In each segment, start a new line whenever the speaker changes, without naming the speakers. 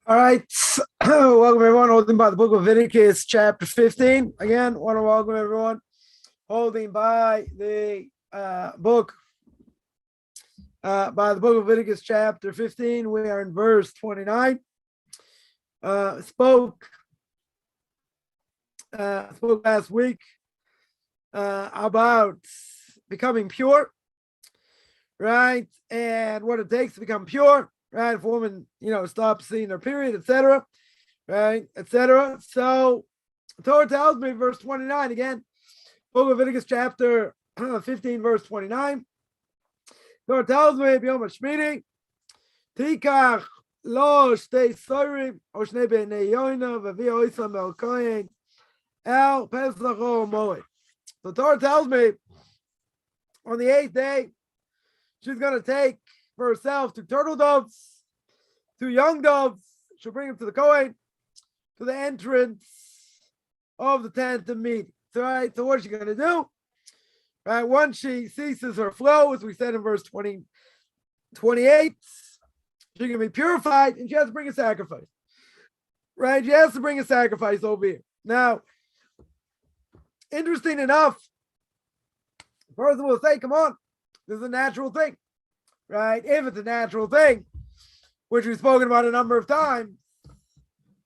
All right. Welcome, everyone. Holding by the Book of Leviticus Chapter 15. Again, want to welcome everyone. Holding by the book of Leviticus Chapter 15. We are in verse 29. Spoke last week about becoming pure, right? And what it takes to become pure. Right, if a woman, stops seeing her period, etc., right, etc. So, the Torah tells me, verse 29 again, Book of Leviticus chapter 15, verse 29. Torah tells me, B'yom HaShmini, Tikach lo shtei sorim o shnei b'nei yoina v'vi oisam el kohen el pesach o moed. So, Torah tells me, on the 8th day, she's going to take for herself 2 turtle doves, 2 young doves. She'll bring them to the Kohen, to the entrance of the tent of meeting. So what is she going to do? Right, once she ceases her flow, as we said in verse 28, she can be purified and she has to bring a sacrifice. Right, she has to bring a sacrifice over here. Now, interesting enough, the person will say, come on, this is a natural thing. Right? If it's a natural thing, which we've spoken about a number of times,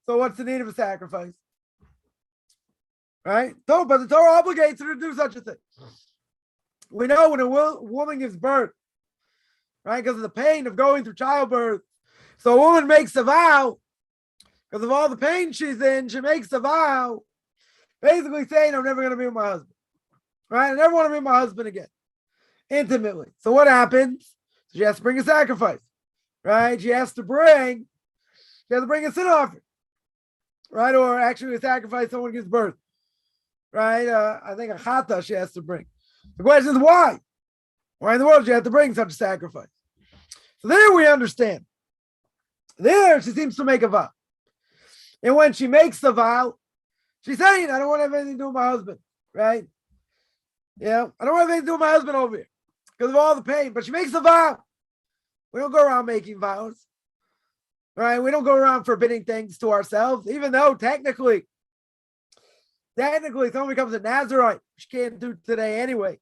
so what's the need of a sacrifice? Right? So, but the Torah obligates her to do such a thing. We know when a woman gives birth, right, because of the pain of going through childbirth, so a woman makes a vow, because of all the pain she's in, she makes a vow, basically saying, I'm never going to be with my husband. Right? I never want to be with my husband again, intimately. So what happens? She has to bring a sacrifice, right? She has to bring a sin offering, right? Or actually a sacrifice someone gives birth, right? I think a chata she has to bring. The question is why? Why in the world she has to bring such a sacrifice? So there we understand. There she seems to make a vow. And when she makes the vow, she's saying, I don't want to have anything to do with my husband, right? Yeah, I don't want to have anything to do with my husband over here, because of all the pain, but she makes a vow. We don't go around making vows, right? We don't go around forbidding things to ourselves, even though technically someone becomes a Nazirite, which you can't do today anyway.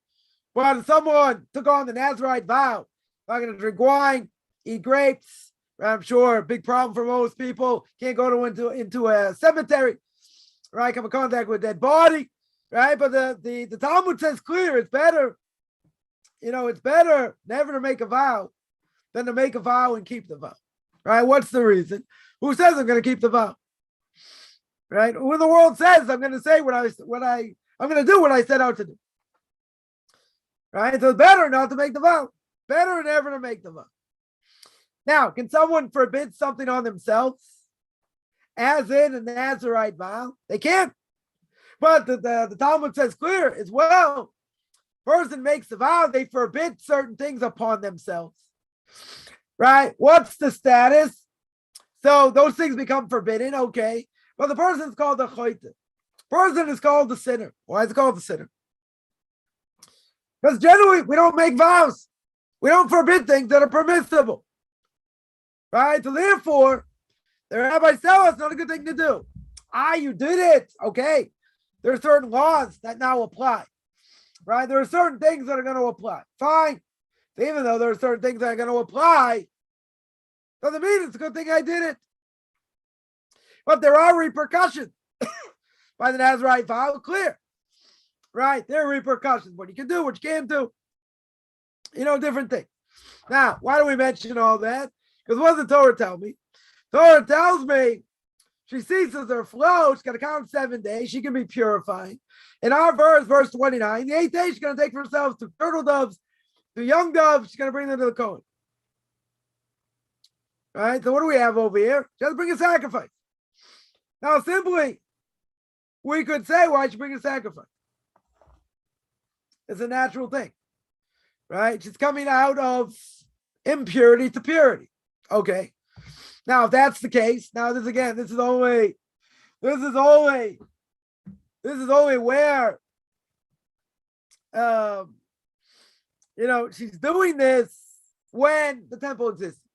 But if someone took on the Nazirite vow, not going to drink wine, eat grapes, I'm sure a big problem for most people, can't go into a cemetery, right? Come in contact with a dead body, right? But the Talmud says clear, it's better never to make a vow than to make a vow and keep the vow. Right? What's the reason? Who says I'm going to keep the vow? Right? When the world says I'm going to say I'm going to do what I set out to do. Right? So it's better not to make the vow. Better never to make the vow. Now, can someone forbid something on themselves? As in a Nazirite vow? They can't. But the Talmud says clear as well. Person makes the vow, they forbid certain things upon themselves. Right? What's the status? So those things become forbidden, okay. But the person is called the choite. Person is called the sinner. Why is it called the sinner? Because generally we don't make vows. We don't forbid things that are permissible. Right? So therefore, the rabbis tell us not a good thing to do. You did it. Okay. There are certain laws that now apply. Right? There are certain things that are going to apply. Fine. Even though there are certain things that are going to apply, doesn't mean it's a good thing I did it. But there are repercussions by the Nazirite vow, clear. Right? There are repercussions. What you can do, what you can't do. Different things. Now, why do we mention all that? Because what does the Torah tell me? Torah tells me she ceases her flow. She's going to count 7 days. She can be purified. In our verse 29, the 8th day, she's going to take for herself 2 turtle doves, The young doves, she's going to bring them to the Kohen. All right, so what do we have over here? She has to bring a sacrifice. Now, simply, we could say, why'd you bring a sacrifice? It's a natural thing, right? She's coming out of impurity to purity. Okay. Now, if that's the case, now this is only where, she's doing this when the temple existed,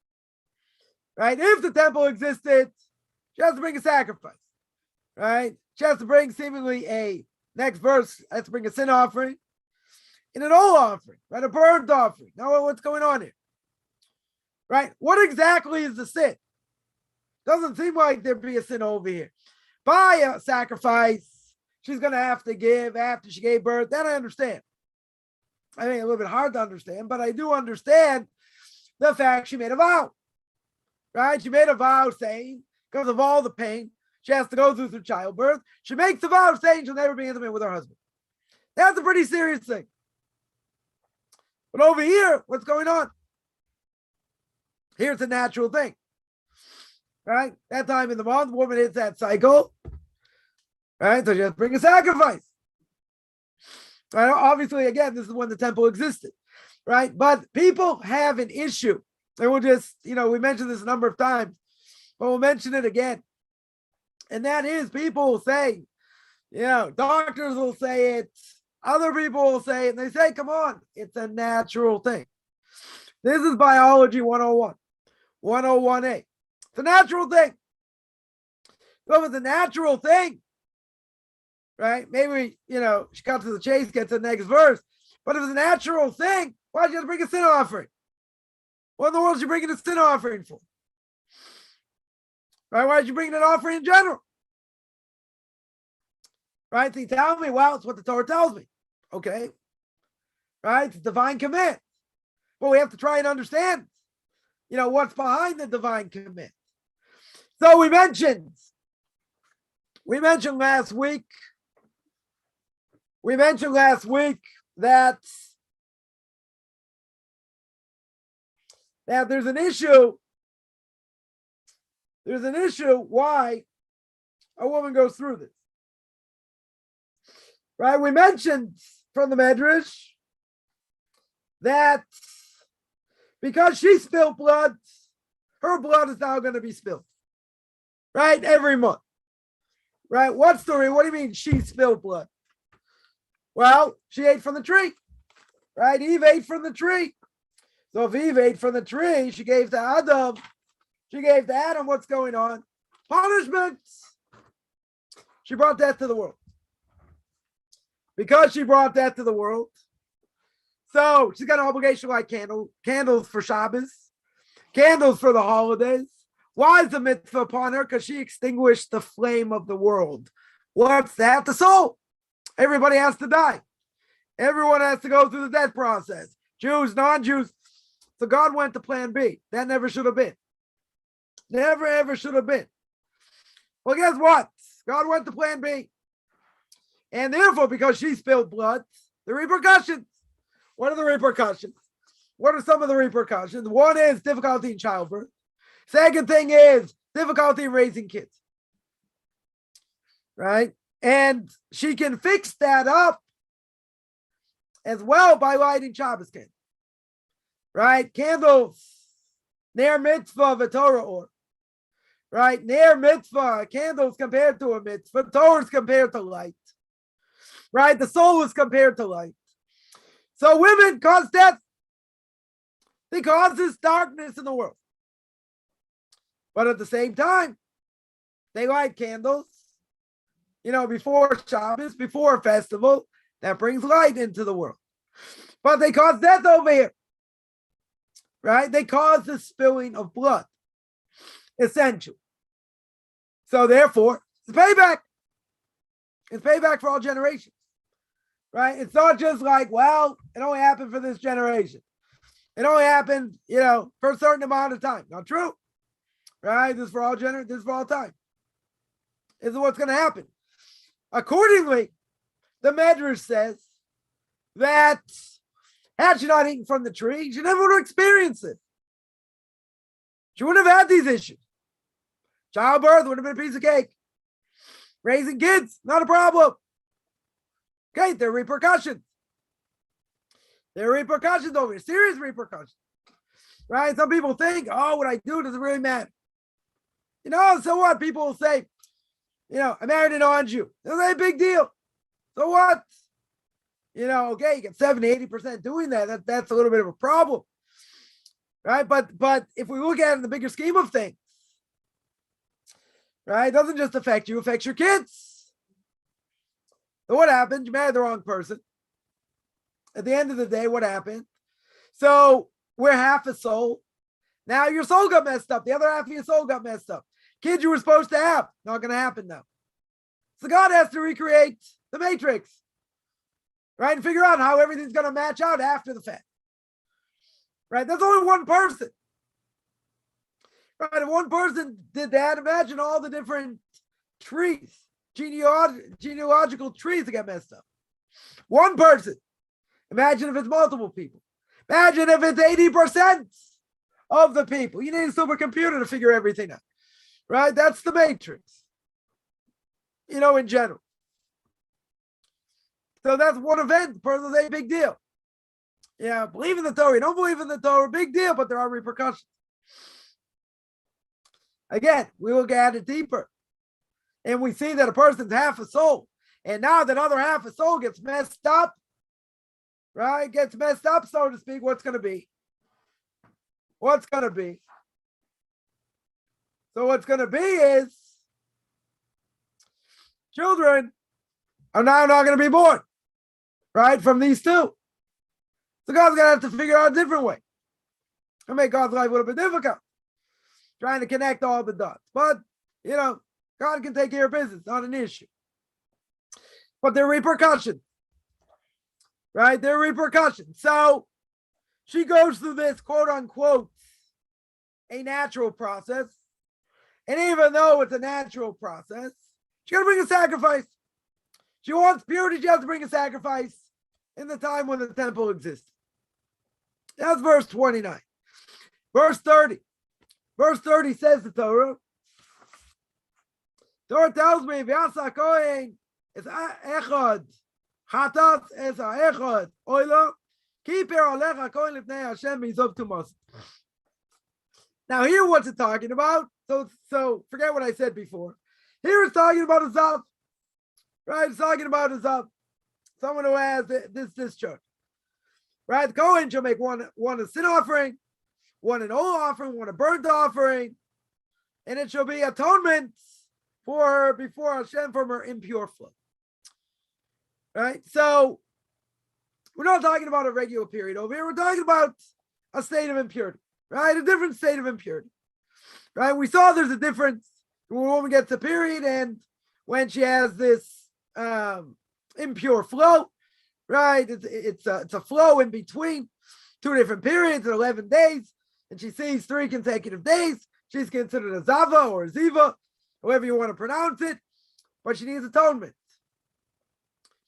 right? If the temple existed, she has to bring a sacrifice, right? She has to bring seemingly next verse, has to bring a sin offering and an oil offering, right? A burnt offering. Now, what's going on here? Right? What exactly is the sin? Doesn't seem like there'd be a sin over here. By a sacrifice, she's going to have to give after she gave birth. That I understand. I think a little bit hard to understand, but I do understand the fact she made a vow. Right? She made a vow saying, because of all the pain she has to go through childbirth, she makes a vow saying she'll never be intimate with her husband. That's a pretty serious thing. But over here, what's going on? Here's a natural thing. Right? That time in the month, the woman hits that cycle. Right? So she has to bring a sacrifice. Right? Obviously, again, this is when the temple existed. Right? But people have an issue. And we'll just, we mentioned this a number of times, but we'll mention it again. And that is, people will say, doctors will say it, other people will say it, and they say, come on, it's a natural thing. This is biology 101, 101A. It's a natural thing. So if it's a natural thing, right? Maybe, she got to the chase, gets to the next verse. But if it's a natural thing, why'd you have to bring a sin offering? What in the world is you bringing a sin offering for? Right? Why did you bring an offering in general? Right? So you tell me, well, it's what the Torah tells me. Okay. Right? It's a divine command. But we have to try and understand, what's behind the divine command. So we mentioned last week that there's an issue. There's an issue why a woman goes through this. Right? We mentioned from the Medrash that because she spilled blood, her blood is now going to be spilled. Right? Every month. Right? What story? What do you mean she spilled blood? Well, she ate from the tree. Right? Eve ate from the tree. So if Eve ate from the tree, she gave to Adam. She gave to Adam, what's going on? Punishment. She brought that to the world. Because she brought that to the world, so she's got an obligation to light candles for Shabbos, candles for the holidays. Why is the mitzvah upon her? Because she extinguished the flame of the world. What's that? The soul. Everybody has to die. Everyone has to go through the death process. Jews, non-Jews. So God went to plan B. That never should have been. Never, ever should have been. Well, guess what? God went to plan B. And therefore, because she spilled blood, the repercussions. What are the repercussions? What are some of the repercussions? One is difficulty in childbirth. Second thing is difficulty in raising kids. Right? And she can fix that up as well by lighting Shabbos candles. Right? Candles, near mitzvah, v'torah or. Right? Near mitzvah, candles compared to a mitzvah, Torah is compared to light. Right? The soul is compared to light. So women cause death. They cause this darkness in the world. But at the same time, they light candles, before Shabbos, before a festival, that brings light into the world. But they cause death over here. Right? They cause the spilling of blood. Essential. So therefore, it's payback. It's payback for all generations. Right? It's not just like, well, it only happened for this generation. It only happened, for a certain amount of time. Not true. Right? This is for all this is for all time. This is what's going to happen. Accordingly, the Medrash says that Had she not eaten from the tree, she never would have experienced it. She wouldn't have had these issues. Childbirth would have been a piece of cake. Raising kids, not a problem. Okay, there are repercussions. There are repercussions over here, serious repercussions. Right? Some people think, oh, what I do doesn't really matter. So what? People will say, I married a non-Jew. That's a big deal. So what? Okay, you get 70, 80% doing that. That's a little bit of a problem. Right? But if we look at it in the bigger scheme of things, right, it doesn't just affect you, it affects your kids. So what happened? You married the wrong person. At the end of the day, what happened? So we're half a soul. Now your soul got messed up. The other half of your soul got messed up. Kids you were supposed to have. Not going to happen now. So God has to recreate the matrix. Right? And figure out how everything's going to match out after the fact. Right? That's only one person. Right? If one person did that, imagine all the different trees, genealogical trees that get messed up. One person. Imagine if it's multiple people. Imagine if it's 80% of the people. You need a supercomputer to figure everything out. Right? That's the matrix. In general. So that's one event. The person say big deal. Yeah, believe in the Torah. You don't believe in the Torah, big deal, but there are repercussions. Again, we will get it deeper. And we see that a person's half a soul. And now that other half a soul gets messed up, right? Gets messed up, so to speak, what's going to be? What's going to be? So what's going to be is children are now not going to be born, right? From these two. So God's going to have to figure out a different way. And make God's life a little bit difficult. Trying to connect all the dots. But, God can take care of business, not an issue. But there are repercussions. Right? There are repercussions. So she goes through this, quote unquote, a natural process. And even though it's a natural process, she's going to bring a sacrifice. She wants purity, she has to bring a sacrifice in the time when the temple existed. That's verse 29. Verse 30. Verse 30 says the Torah. Torah tells me, V'yasa Kohen es echad, chatas es echad, oila, kiper alecha Kohen lifnei Hashem mizov tumas. Now here what's it talking about? So forget what I said before. Here it's talking about a zav. Right? It's talking about a zav. Someone who has this church. Right? The Kohen shall make one a sin offering, one an oil offering, one a burnt offering, and it shall be atonement for her before Hashem from her impure flow. Right? So we're not talking about a regular period over here. We're talking about a state of impurity. Right? A different state of impurity. Right? We saw there's a difference when a woman gets a period and when she has this impure flow. Right? It's a flow in between two different periods, 11 days, and she sees 3 consecutive days. She's considered a zava or a ziva, however you want to pronounce it, but she needs atonement.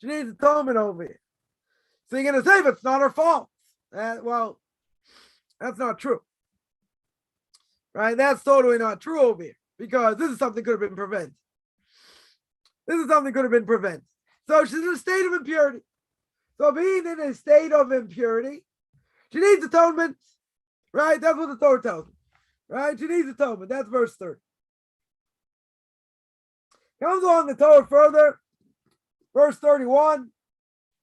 She needs atonement over here. So you're going to say, but it's not her fault. Well, that's not true. Right? That's totally not true over here, because this is something that could have been prevented. This is something that could have been prevented. So she's in a state of impurity. So being in a state of impurity, she needs atonement. Right? That's what the Torah tells me. Right? She needs atonement. That's verse 30. Comes along the Torah further, verse 31,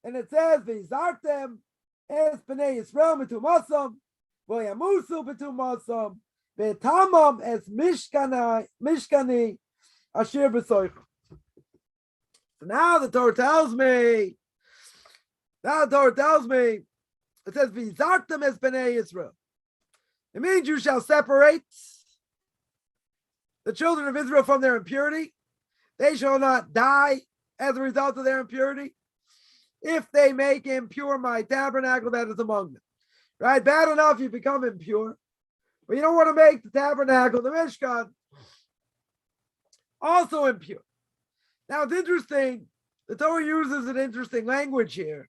and it says, V'izartem es b'nei Yisrael mitumasam, v'yamusu b'tumasam, v'tamam es mishkani asher b'soich. So now the Torah tells me, it says, V'izartem es b'nei Yisrael. It means you shall separate the children of Israel from their impurity. They shall not die as a result of their impurity if they make impure my tabernacle that is among them. Right? Bad enough you become impure, but you don't want to make the tabernacle, the Mishkan, also impure. Now it's interesting. The Torah uses an interesting language here.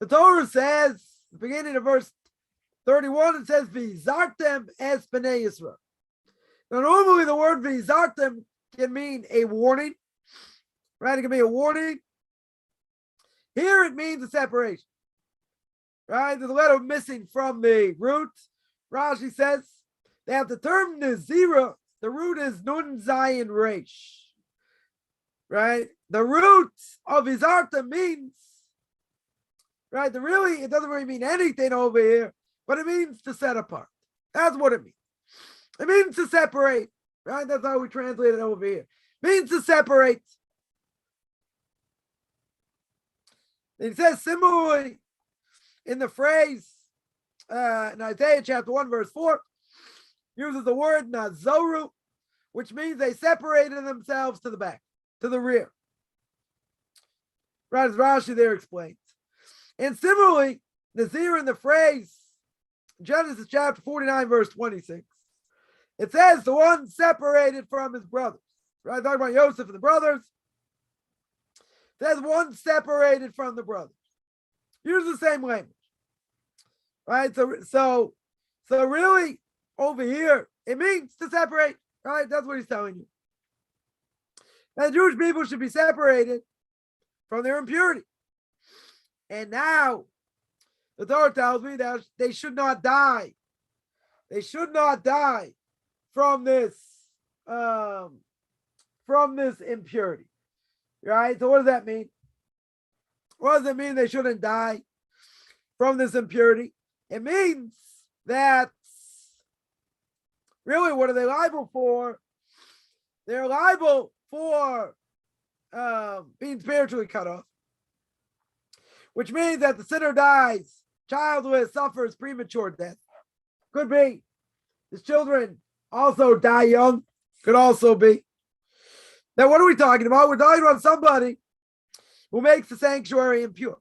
The Torah says the beginning of verse 31, it says, Vizartem es b'nei Yisrael. Now, normally the word Vizartem can mean a warning, right? It can be a warning. Here it means a separation, right? There's a letter missing from the root. Rashi says that the term Nazira, the root is Nun Zayin Resh, right? The root of Vizartem means, right? It doesn't really mean anything over here, but it means to set apart. That's what it means. It means to separate, right? That's how we translate it over here. It means to separate. It says similarly in the phrase in Isaiah chapter 1, verse 4, uses the word nazoru, which means they separated themselves to the back, to the rear. Right, as Rashi there explains. And similarly, Nazir in the phrase, Genesis chapter 49, verse 26, it says the one separated from his brothers. Right, talking about Joseph and the brothers. It says one separated from the brothers. Use the same language. Right, so really over here, it means to separate. Right, that's what he's telling you. And Jewish people should be separated from their impurity. And now, the Torah tells me that they should not die. They should not die from this impurity. Right? So what does that mean? What does it mean they shouldn't die from this impurity? It means that really, what are they liable for? They're liable for being spiritually cut off, which means that the sinner dies childless, suffers premature death. Could be his children also die young. Could also be. Now, what are we talking about? We're talking about somebody who makes the sanctuary impure.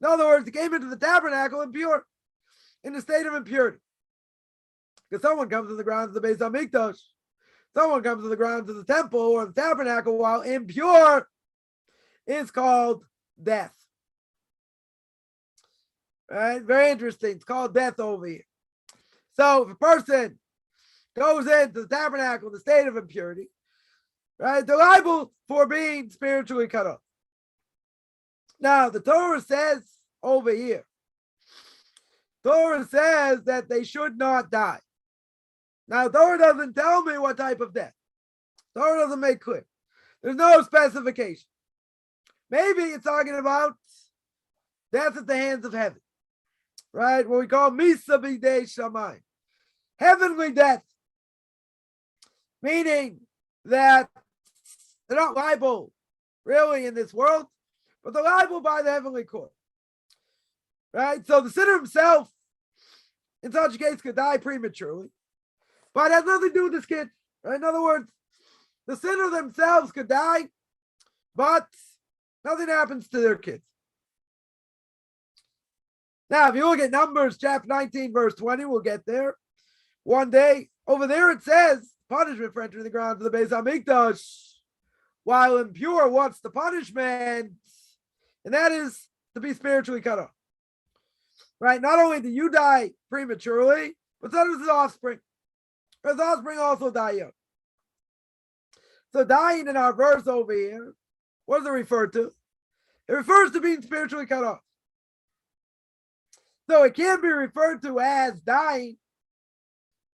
In other words, he came into the tabernacle impure, in a state of impurity. Because someone comes to the grounds of the Beis Hamikdash, someone comes to the grounds of the temple or the tabernacle while impure, is called death. Right? Very interesting. It's called death over here. So if a person goes into the tabernacle in the state of impurity, right, they're liable for being spiritually cut off. Now, the Torah says over here, Torah says that they should not die. Now, Torah doesn't tell me what type of death. Torah doesn't make clear. There's no specification. Maybe it's talking about death at the hands of heaven, right? What we call Misa B'dei Shamayim, heavenly death, meaning that they're not liable really in this world, but they're liable by the heavenly court, right? So the sinner himself, in such a case, could die prematurely, but it has nothing to do with this kid. Right? In other words, the sinner themselves could die, but nothing happens to their kids. Now, if you look at Numbers chapter 19, verse 20, we'll get there. One day, over there it says, punishment for entering the grounds of the Beis Hamikdash while impure. What's the punishment? And that is to be spiritually cut off. Right? Not only do you die prematurely, but so does his offspring. His offspring also die young. So dying in our verse over here, what does it refer to? It refers to being spiritually cut off. So it can be referred to as dying.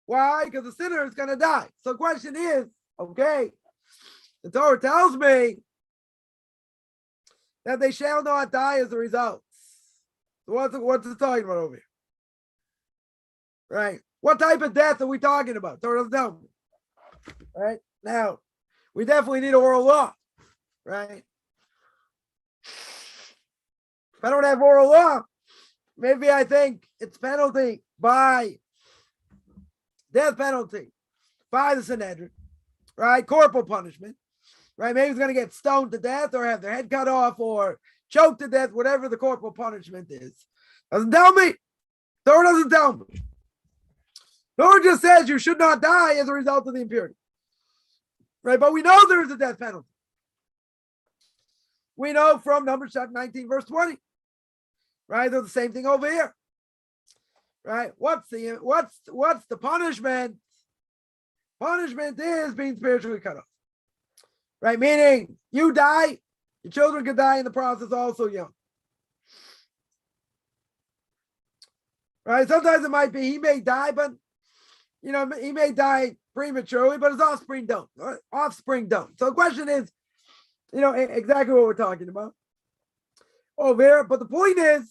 Why? Because the sinner is going to die. So the question is, okay, the Torah tells me that they shall not die as a result. So what's it talking about over here? Right? What type of death are we talking about? Torah doesn't tell me. Right? Now, we definitely need oral law. Right? If I don't have oral law, maybe I think it's penalty by death penalty by the Sanhedrin, right? Corporal punishment, right? Maybe he's going to get stoned to death or have their head cut off or choked to death, whatever the corporal punishment is. Doesn't tell me. Torah doesn't tell me. Torah just says you should not die as a result of the impurity, right? But we know there is a death penalty. We know from Numbers chapter 19, verse 20, right? They're the same thing over here. right? What's the punishment? Punishment is being spiritually cut off, right? Meaning you die, your children could die in the process also young. Right? Sometimes it might be he may die, but he may die prematurely, but his offspring don't. So the question is, exactly what we're talking about over here. But the point is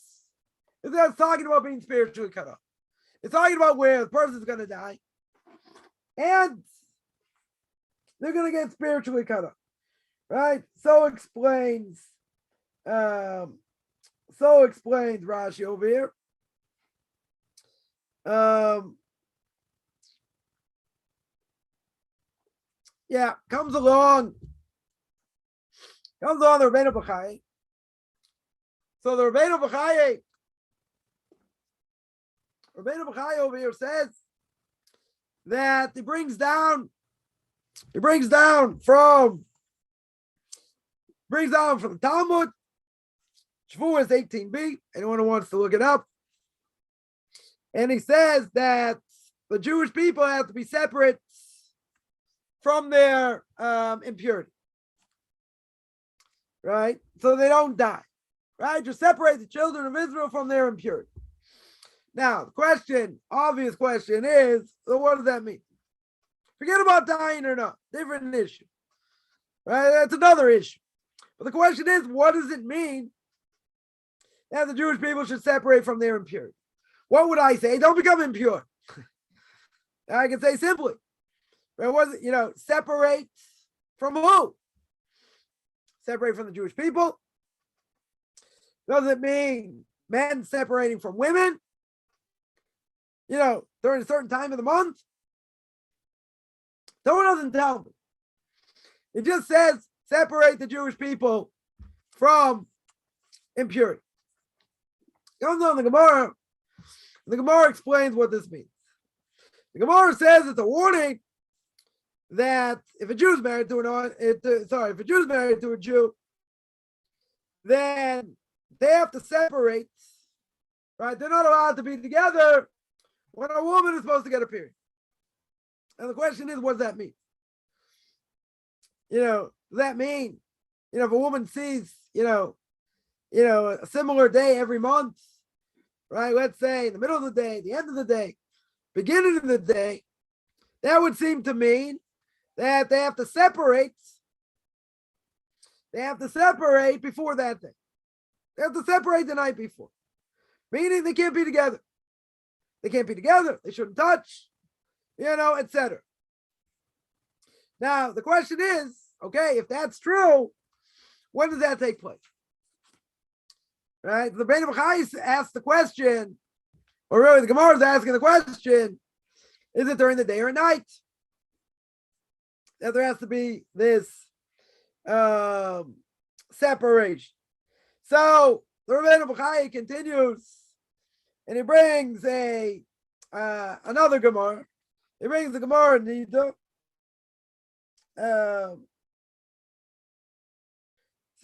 that it's talking about being spiritually cut off. It's talking about where the person's going to die, and they're going to get spiritually cut off, right? So explains Rashi over here. Comes along the Rabbeinu Bachai. So the Rabbeinu Bachai over here says that he brings down from the Talmud, Shavuos 18b, anyone who wants to look it up. And he says that the Jewish people have to be separate from their impurity, right? So they don't die, right? Just separate the children of Israel from their impurity. Now, the obvious question is, so what does that mean? Forget about dying or not, different issue, right? That's another issue. But the question is, what does it mean that the Jewish people should separate from their impurity? What would I say? Don't become impure. I can say simply, separate from who? Separate from the Jewish people. Does it mean men separating from women? During a certain time of the month? No one doesn't tell me. It just says separate the Jewish people from impurity. Comes on the Gemara. The Gemara explains what this means. The Gemara says it's a warning that if a Jew is married to if a Jew is married to a Jew, then they have to separate, right? They're not allowed to be together when a woman is supposed to get a period. And the question is, what does that mean? Does that mean, if a woman sees, a similar day every month, right? Let's say in the middle of the day, the end of the day, beginning of the day, that would seem to mean that they have to separate. They have to separate before that day. They have to separate the night before, meaning they can't be together. They can't be together. They shouldn't touch, etc. Now, the question is, okay, if that's true, when does that take place? Right? The Rabbeinu Bachai asked the question, or really the Gemara is asking the question, is it during the day or night? That there has to be this separation. So the Rabbeinu Bachai continues, and he brings another Gemara. He brings the Gemara Nida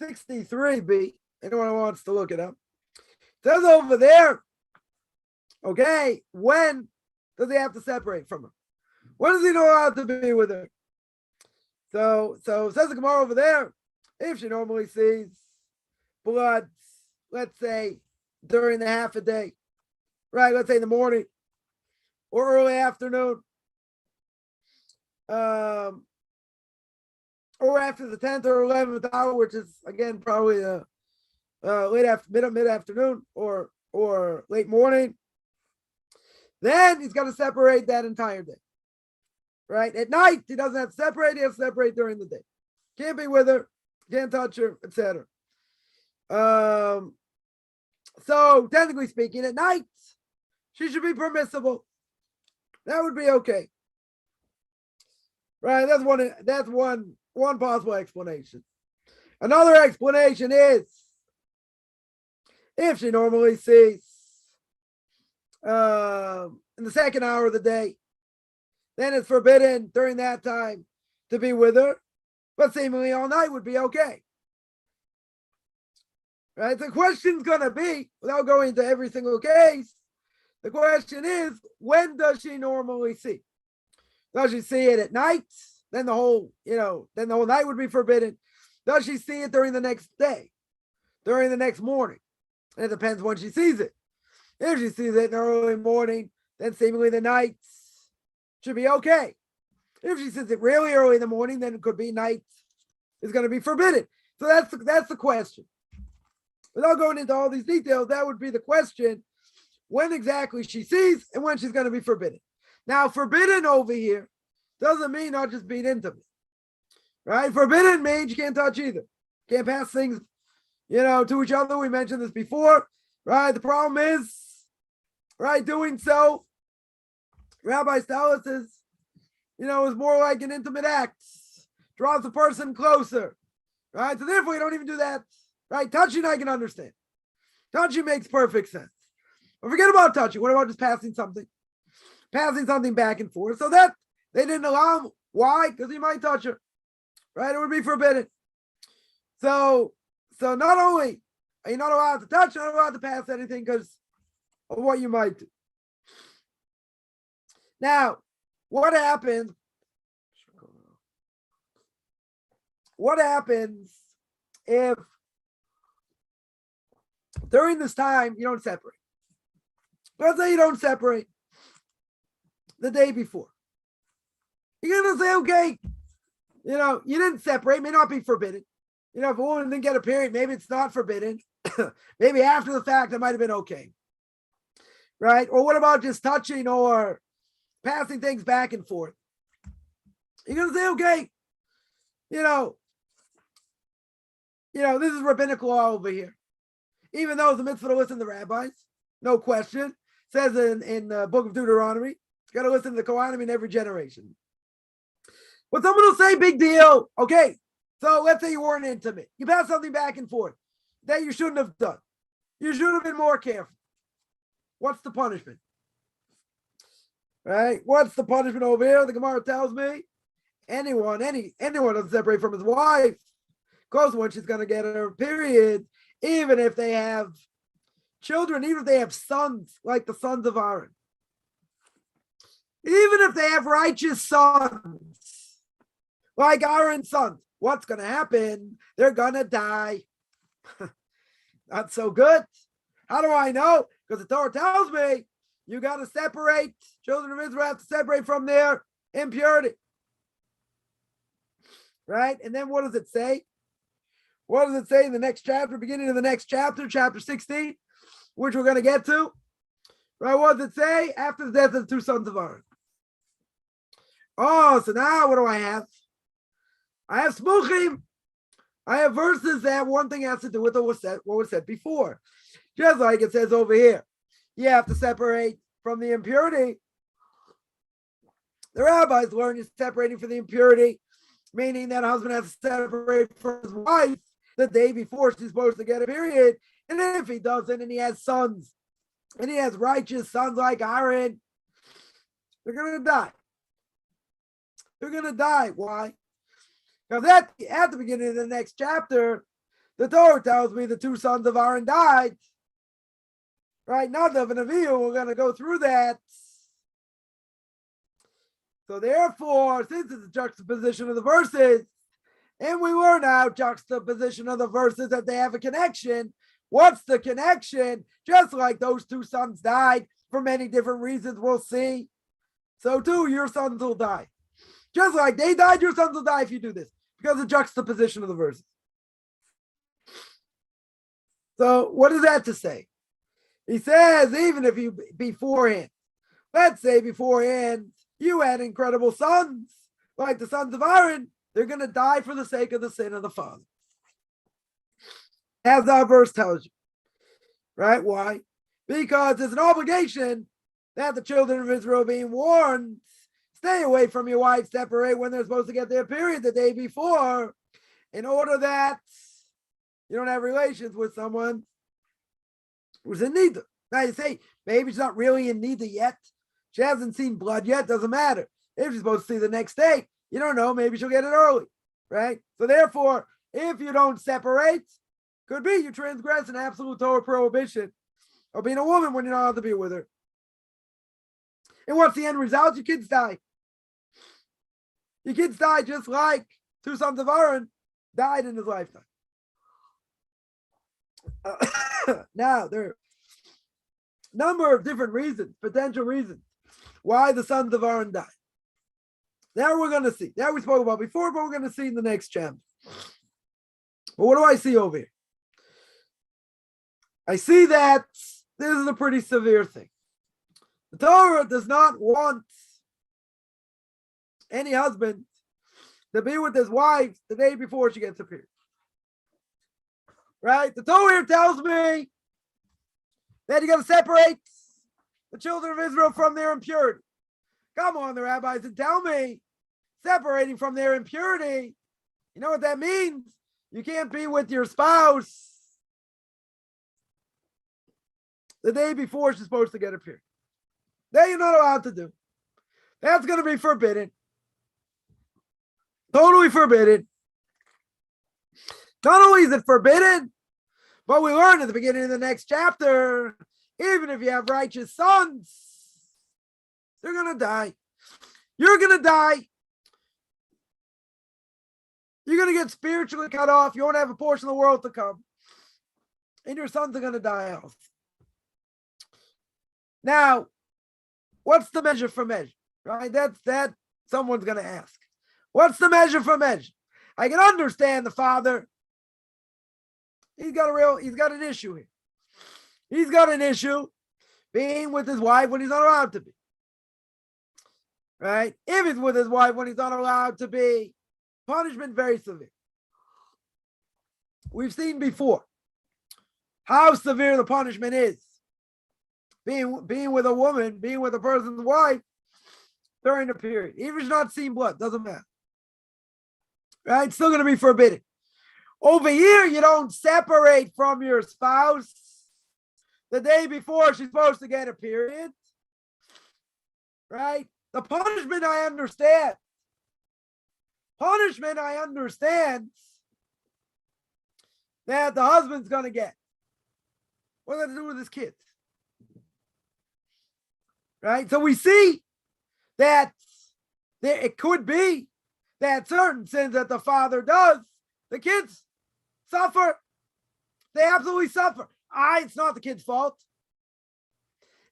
63b. Anyone who wants to look it up. It says over there, okay, when does he have to separate from her? When does he know how to be with her? So it says the Gemara over there, if she normally sees blood, let's say during the half a day, right? Let's say in the morning or early afternoon, or after the 10th or 11th hour, which is again probably mid afternoon or late morning, then he's got to separate that entire day. Right? At night, he doesn't have to separate, he has to separate during the day. Can't be with her, can't touch her, etc. So technically speaking, at night, she should be permissible. That would be okay. Right? That's one possible explanation. Another explanation is if she normally sees in the second hour of the day, then it's forbidden during that time to be with her, but seemingly all night would be okay. Right? The question's going to be, without going into every single case, The question is, when does she normally see? Does she see it at night? Then the whole night would be forbidden. Does she see it during the next day? During the next morning? And it depends when she sees it. If she sees it in the early morning, then seemingly the night should be okay. If she sees it really early in the morning, then it could be night is going to be forbidden. So that's the question. Without going into all these details, that would be the question: when exactly she sees and when she's going to be forbidden. Now, forbidden over here doesn't mean not just being intimate, right? Forbidden means you can't touch either. Can't pass things, to each other. We mentioned this before, right? The problem is, right, doing so, rabbis tell us is more like an intimate act, draws the person closer, right? So therefore, you don't even do that, right? Touching, I can understand. Touching makes perfect sense. But forget about touching. What about just passing something back and forth? So that they didn't allow him. Why? Because he might touch her, right? It would be forbidden. So not only are you not allowed to touch, you're not allowed to pass anything because of what you might do. Now, what happens if during this time you don't separate? Let's say you don't separate the day before. You're going to say, okay, you didn't separate, may not be forbidden. If a woman didn't get a period, maybe it's not forbidden. Maybe after the fact, it might have been okay. Right? Or what about just touching or passing things back and forth? You're going to say, okay, this is rabbinical law over here. Even though it's a mitzvah to listen to the rabbis, no question. It says in the Book of Deuteronomy, you got to listen to the Kohanim in every generation. But someone will say, big deal. Okay, so let's say you weren't intimate. You passed something back and forth that you shouldn't have done. You should have been more careful. What's the punishment? Right? What's the punishment over here? The Gemara tells me anyone doesn't separate from his wife, because when she's going to get her period, even if they have children, even if they have sons, like the sons of Aaron, even if they have righteous sons, like Aaron's sons, what's going to happen? They're going to die. Not so good. How do I know? Because the Torah tells me you got to separate. Children of Israel have to separate from their impurity. Right? And then what does it say? What does it say in the next chapter, beginning of the next chapter, chapter 16, which we're going to get to? Right? What does it say? After the death of the two sons of Aaron. Oh, so now what do I have? I have smuchim. I have verses that one thing has to do with what was said before. Just like it says over here. You have to separate from the impurity. The rabbis learn you're separating from the impurity, meaning that a husband has to separate from his wife the day before she's supposed to get a period. And if he doesn't, and he has sons, and he has righteous sons like Aaron, they're going to die. They're going to die. Why? Because at the beginning of the next chapter, the Torah tells me the two sons of Aaron died. Right? Nadav and Avihu, we're going to go through that. So therefore, since it's a juxtaposition of the verses, and we learn out juxtaposition of the verses that they have a connection. What's the connection? Just like those two sons died for many different reasons, we'll see. So too, your sons will die. Just like they died, your sons will die if you do this, because of the juxtaposition of the verses. So what is that to say? He says, even if you beforehand, let's say beforehand, you had incredible sons, like the sons of Aaron, they're going to die for the sake of the sin of the father. As our verse tells you. Right? Why? Because it's an obligation that the children of Israel are being warned, stay away from your wife, separate when they're supposed to get their period the day before, in order that you don't have relations with someone who's in nida. Now you say, maybe she's not really in nida yet. She hasn't seen blood yet, doesn't matter. If she's supposed to see the next day, you don't know, maybe she'll get it early, right? So therefore, if you don't separate, could be you transgress an absolute Torah prohibition of being a woman when you're not allowed to be with her. And what's the end result? Your kids die. Your kids die just like two sons of Aaron died in his lifetime. Now, there are a number of different reasons, potential reasons, why the sons of Aaron died. Now we're going to see. Now we spoke about before, but we're going to see in the next chapter. But what do I see over here? I see that this is a pretty severe thing. The Torah does not want any husband to be with his wife the day before she gets a period. Right? The Torah here tells me that you got to separate the children of Israel from their impurity. Come on, the rabbis, and tell me, separating from their impurity, you know what that means? You can't be with your spouse the day before she's supposed to get a period. That you're not allowed to do. That's going to be forbidden. Totally forbidden. Not only is it forbidden, but we learn at the beginning of the next chapter, even if you have righteous sons, they're going to die. You're going to die. You're going to get spiritually cut off. You won't have a portion of the world to come. And your sons are going to die off. Now, what's the measure for measure? Right? That's someone's going to ask. What's the measure for measure? I can understand the father. He's got an issue here. He's got an issue being with his wife when he's not allowed to be. Right? If he's with his wife when he's not allowed to be, punishment very severe. We've seen before how severe the punishment is. Being with a woman, being with a person's wife during the period. Even if she's not seen blood, doesn't matter. Right? It's still going to be forbidden. Over here, you don't separate from your spouse the day before she's supposed to get a period. Right? The punishment I understand. Punishment I understand that the husband's going to get. What does that do with his kids? Right? So we see that it could be that certain sins that the father does, the kids suffer. They absolutely suffer. It's not the kid's fault.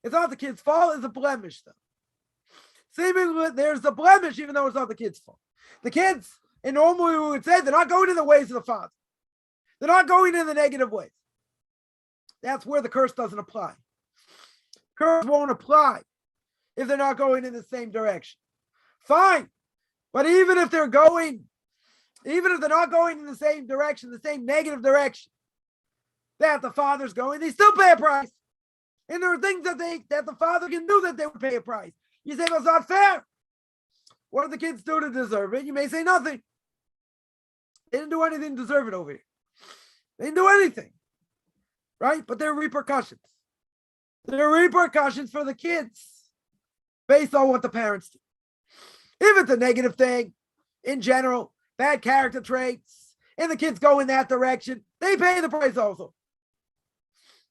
It's not the kid's fault. It's a blemish, though. Seemingly, there's a blemish, even though it's not the kid's fault. The kids, and normally we would say, they're not going in the ways of the father. They're not going in the negative ways. That's where the curse doesn't apply. Curse won't apply if they're not going in the same direction. Fine. But even if they're not going in the same direction, the same negative direction that the father's going, they still pay a price. And there are things that the father can do that they would pay a price. You say, that's not fair. What did the kids do to deserve it? You may say nothing. They didn't do anything to deserve it over here. They didn't do anything. Right? But there are repercussions. There are repercussions for the kids based on what the parents do. If it's a negative thing, in general, bad character traits, and the kids go in that direction, they pay the price also.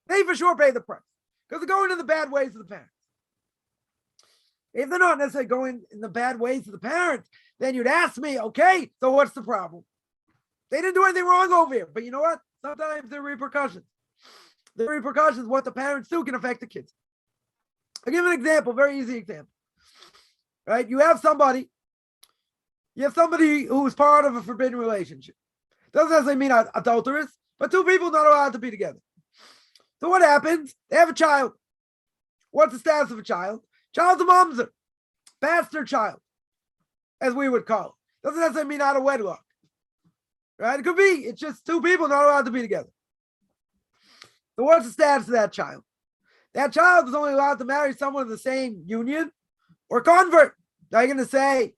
They for sure pay the price because they're going in the bad ways of the parents. If they're not necessarily going in the bad ways of the parents, then you'd ask me, okay, so what's the problem? They didn't do anything wrong over here, but you know what? Sometimes there are repercussions. The repercussions, what the parents do can affect the kids. I'll give an example, very easy example. Right? You have somebody who's part of a forbidden relationship. Doesn't necessarily mean adulterous, but two people not allowed to be together. So what happens? They have a child. What's the status of a child? Child's a mamzer, bastard child, as we would call it. Doesn't necessarily mean out of wedlock. Right? It could be. It's just two people not allowed to be together. So what's the status of that child? That child is only allowed to marry someone of the same union or convert. Now you're going to say,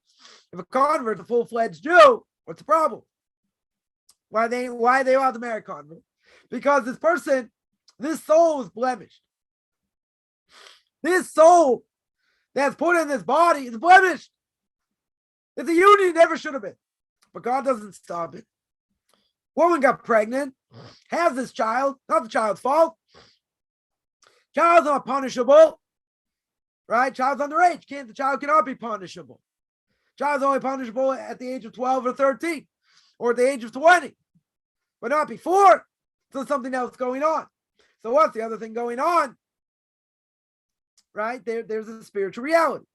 if a convert's a full-fledged Jew, what's the problem? Why are they allowed to marry a convert? Because this person, this soul is blemished. This soul that's put in this body is blemished. It's a union it never should have been. But God doesn't stop it. Woman got pregnant, has this child, not the child's fault. Child's not punishable. right? Child's underage. The child cannot be punishable. Child's only punishable at the age of 12 or 13 or at the age of 20, but not before. So something else going on. So what's the other thing going on? Right? There's a spiritual reality.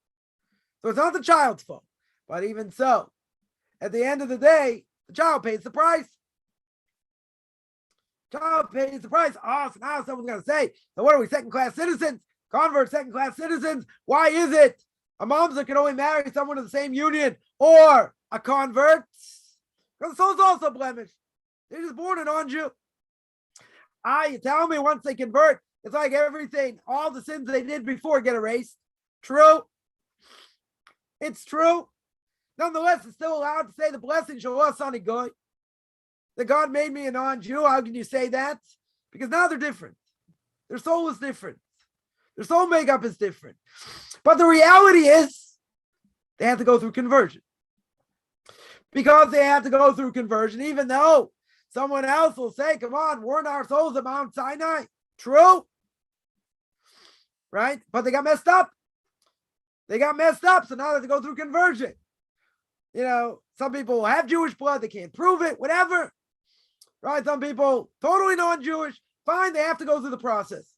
So it's not the child's fault. But even so, at the end of the day, the child pays the price. Child pays the price. Oh, so now someone's going to say, so what are we, second-class citizens? Converts, second-class citizens? Why is it a mamzer can only marry someone of the same union or a convert? Because the soul's also blemished. They're just born a non-Jew. You tell me once they convert, it's like everything, all the sins they did before get erased. True. It's true. Nonetheless, it's still allowed to say the blessing, Shalom Sani Goy, that God made me a non-Jew. How can you say that? Because now they're different. Their soul is different. Their soul makeup is different. But the reality is they have to go through conversion. Because they have to go through conversion, even though someone else will say, come on, weren't our souls at Mount Sinai? True. Right? But they got messed up. They got messed up, so now they have to go through conversion. Some people have Jewish blood, they can't prove it, whatever. Right? Some people totally non-Jewish, fine, they have to go through the process.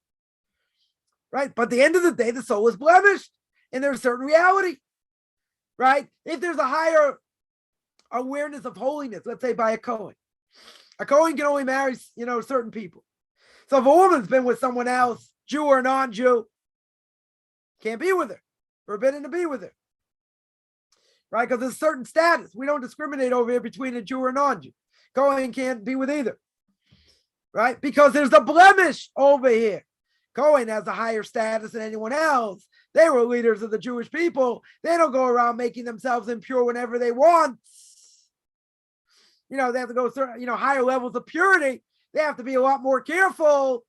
Right? But at the end of the day, the soul is blemished, and there's a certain reality. Right? If there's a higher awareness of holiness, let's say by a Kohen can only marry, certain people. So if a woman's been with someone else, Jew or non-Jew, can't be with her. Forbidden to be with her. Right? Because there's a certain status. We don't discriminate over here between a Jew or a non-Jew. Kohen can't be with either. Right? Because there's a blemish over here. Kohen has a higher status than anyone else. They were leaders of the Jewish people. They don't go around making themselves impure whenever they want. They have to go through, higher levels of purity. They have to be a lot more careful.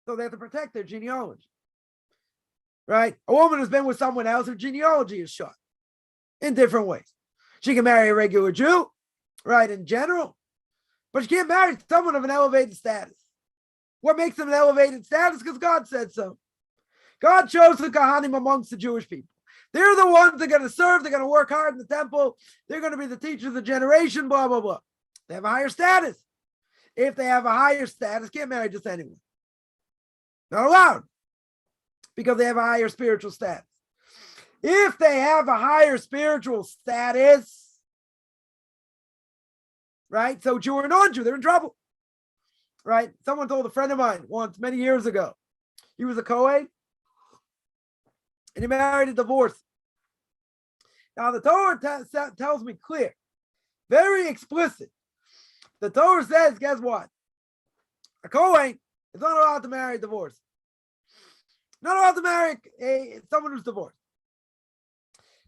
So they have to protect their genealogy. Right? A woman who's been with someone else, her genealogy is shot in different ways. She can marry a regular Jew, right, in general, but she can't marry someone of an elevated status. What makes them an elevated status? Because God said so. God chose the Kohanim amongst the Jewish people. They're the ones that are going to serve. They're going to work hard in the temple. They're going to be the teachers of the generation, blah, blah, blah. They have a higher status. If they have a higher status, can't marry just anyone. Not allowed. Because they have a higher spiritual status. If they have a higher spiritual status, right? So Jew or non-Jew, they're in trouble. Right? Someone told a friend of mine once, many years ago, he was a Kohen, and he married a divorce. Now the Torah tells me clear, very explicit. The Torah says, guess what? A Kohen is not allowed to marry a divorce. Not allowed to marry someone who's divorced.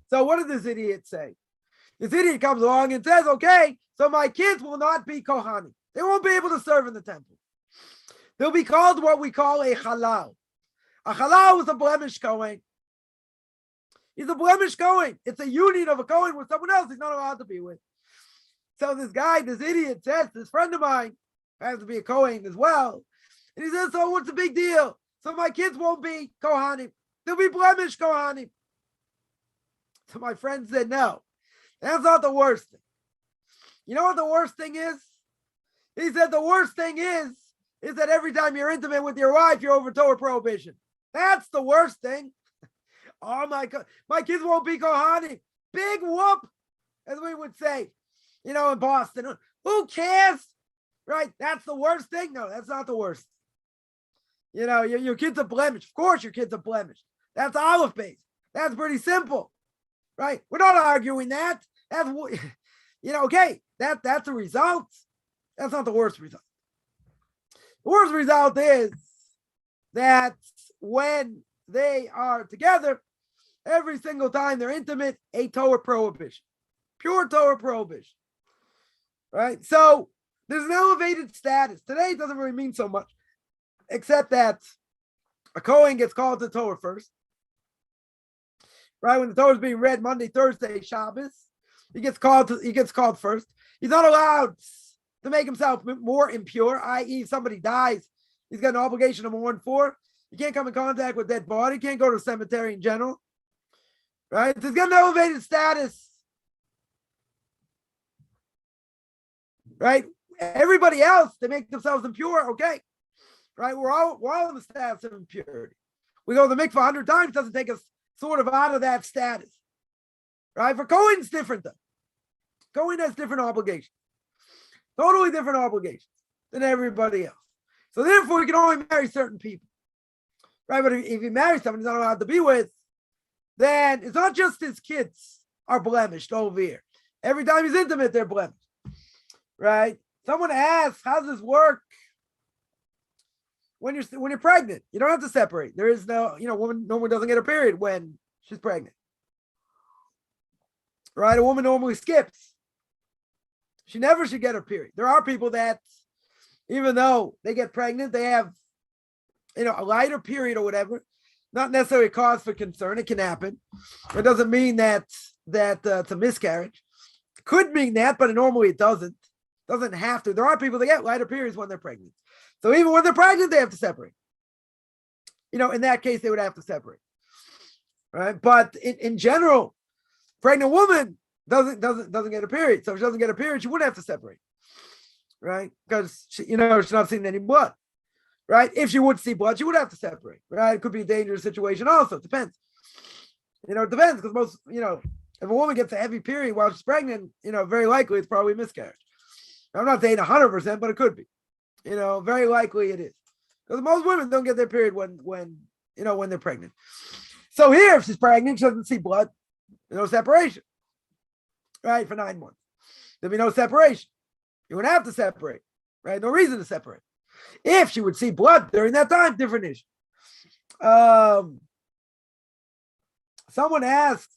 So what did this idiot say? This idiot comes along and says, okay, so my kids will not be Kohanim. They won't be able to serve in the temple. They'll be called what we call a halal. A halal is a blemish Kohen. He's a blemish Kohen. It's a union of a Kohen with someone else he's not allowed to be with. So this idiot says, this friend of mine, has to be a Kohen as well. And he says, so what's the big deal? So my kids won't be Kohanim. They'll be blemish Kohanim. So my friend said, no, that's not the worst thing. You know what the worst thing is? He said the worst thing is that every time you're intimate with your wife, you're over Torah prohibition. That's the worst thing. Oh my God, my kids won't be Kohanim. Big whoop, as we would say, in Boston. Who cares? Right? That's the worst thing? No, that's not the worst. Your kid's a blemish. Of course your kid's a blemish. That's olive base. That's pretty simple. Right? We're not arguing that. That's, okay, that's the result. That's not the worst result. The worst result is that when they are together, every single time they're intimate, a Torah prohibition. Pure Torah prohibition. Right? So there's an elevated status. Today it doesn't really mean so much, except that a Kohen gets called to Torah first. Right? When the Torah is being read Monday, Thursday, Shabbos, he gets called first. He's not allowed to make himself more impure, i.e. somebody dies, he's got an obligation to mourn for. You can't come in contact with dead body. You can't go to a cemetery in general. Right? It's got an elevated status. Right? Everybody else, they make themselves impure. Okay. Right? We're all in the status of impurity. We go to the mikvah 100 times, doesn't take us sort of out of that status. Right? For Kohen, it's different though. Kohen has different obligations. Totally different obligations than everybody else. So therefore, you can only marry certain people. Right? But if you marry someone he's not allowed to be with, then it's not just his kids are blemished over here. Every time he's intimate, they're blemished. Right? Someone asks, how does this work? When you're pregnant, you don't have to separate. There is no, no one doesn't get a period when she's pregnant. Right? A woman normally skips. She never should get a period. There are people that, even though they get pregnant, they have, a lighter period or whatever. Not necessarily a cause for concern. It can happen. It doesn't mean that it's a miscarriage. Could mean that, but normally it doesn't. Doesn't have to. There are people that get lighter periods when they're pregnant. So even when they're pregnant, they have to separate. In that case, they would have to separate. Right? But in general, pregnant woman doesn't get a period. So if she doesn't get a period, she wouldn't have to separate. Right? Because she's not seeing any blood. Right? If she would see blood, she would have to separate. Right? It could be a dangerous situation also. It depends. It depends because most, if a woman gets a heavy period while she's pregnant, very likely it's probably a miscarriage. I'm not saying 100%, but it could be. Very likely it is. Because most women don't get their period when they're pregnant. So here, if she's pregnant, she doesn't see blood, there's no separation. Right? For 9 months. There'll be no separation. You wouldn't have to separate. Right? No reason to separate. If she would see blood during that time, different issue. Someone asks,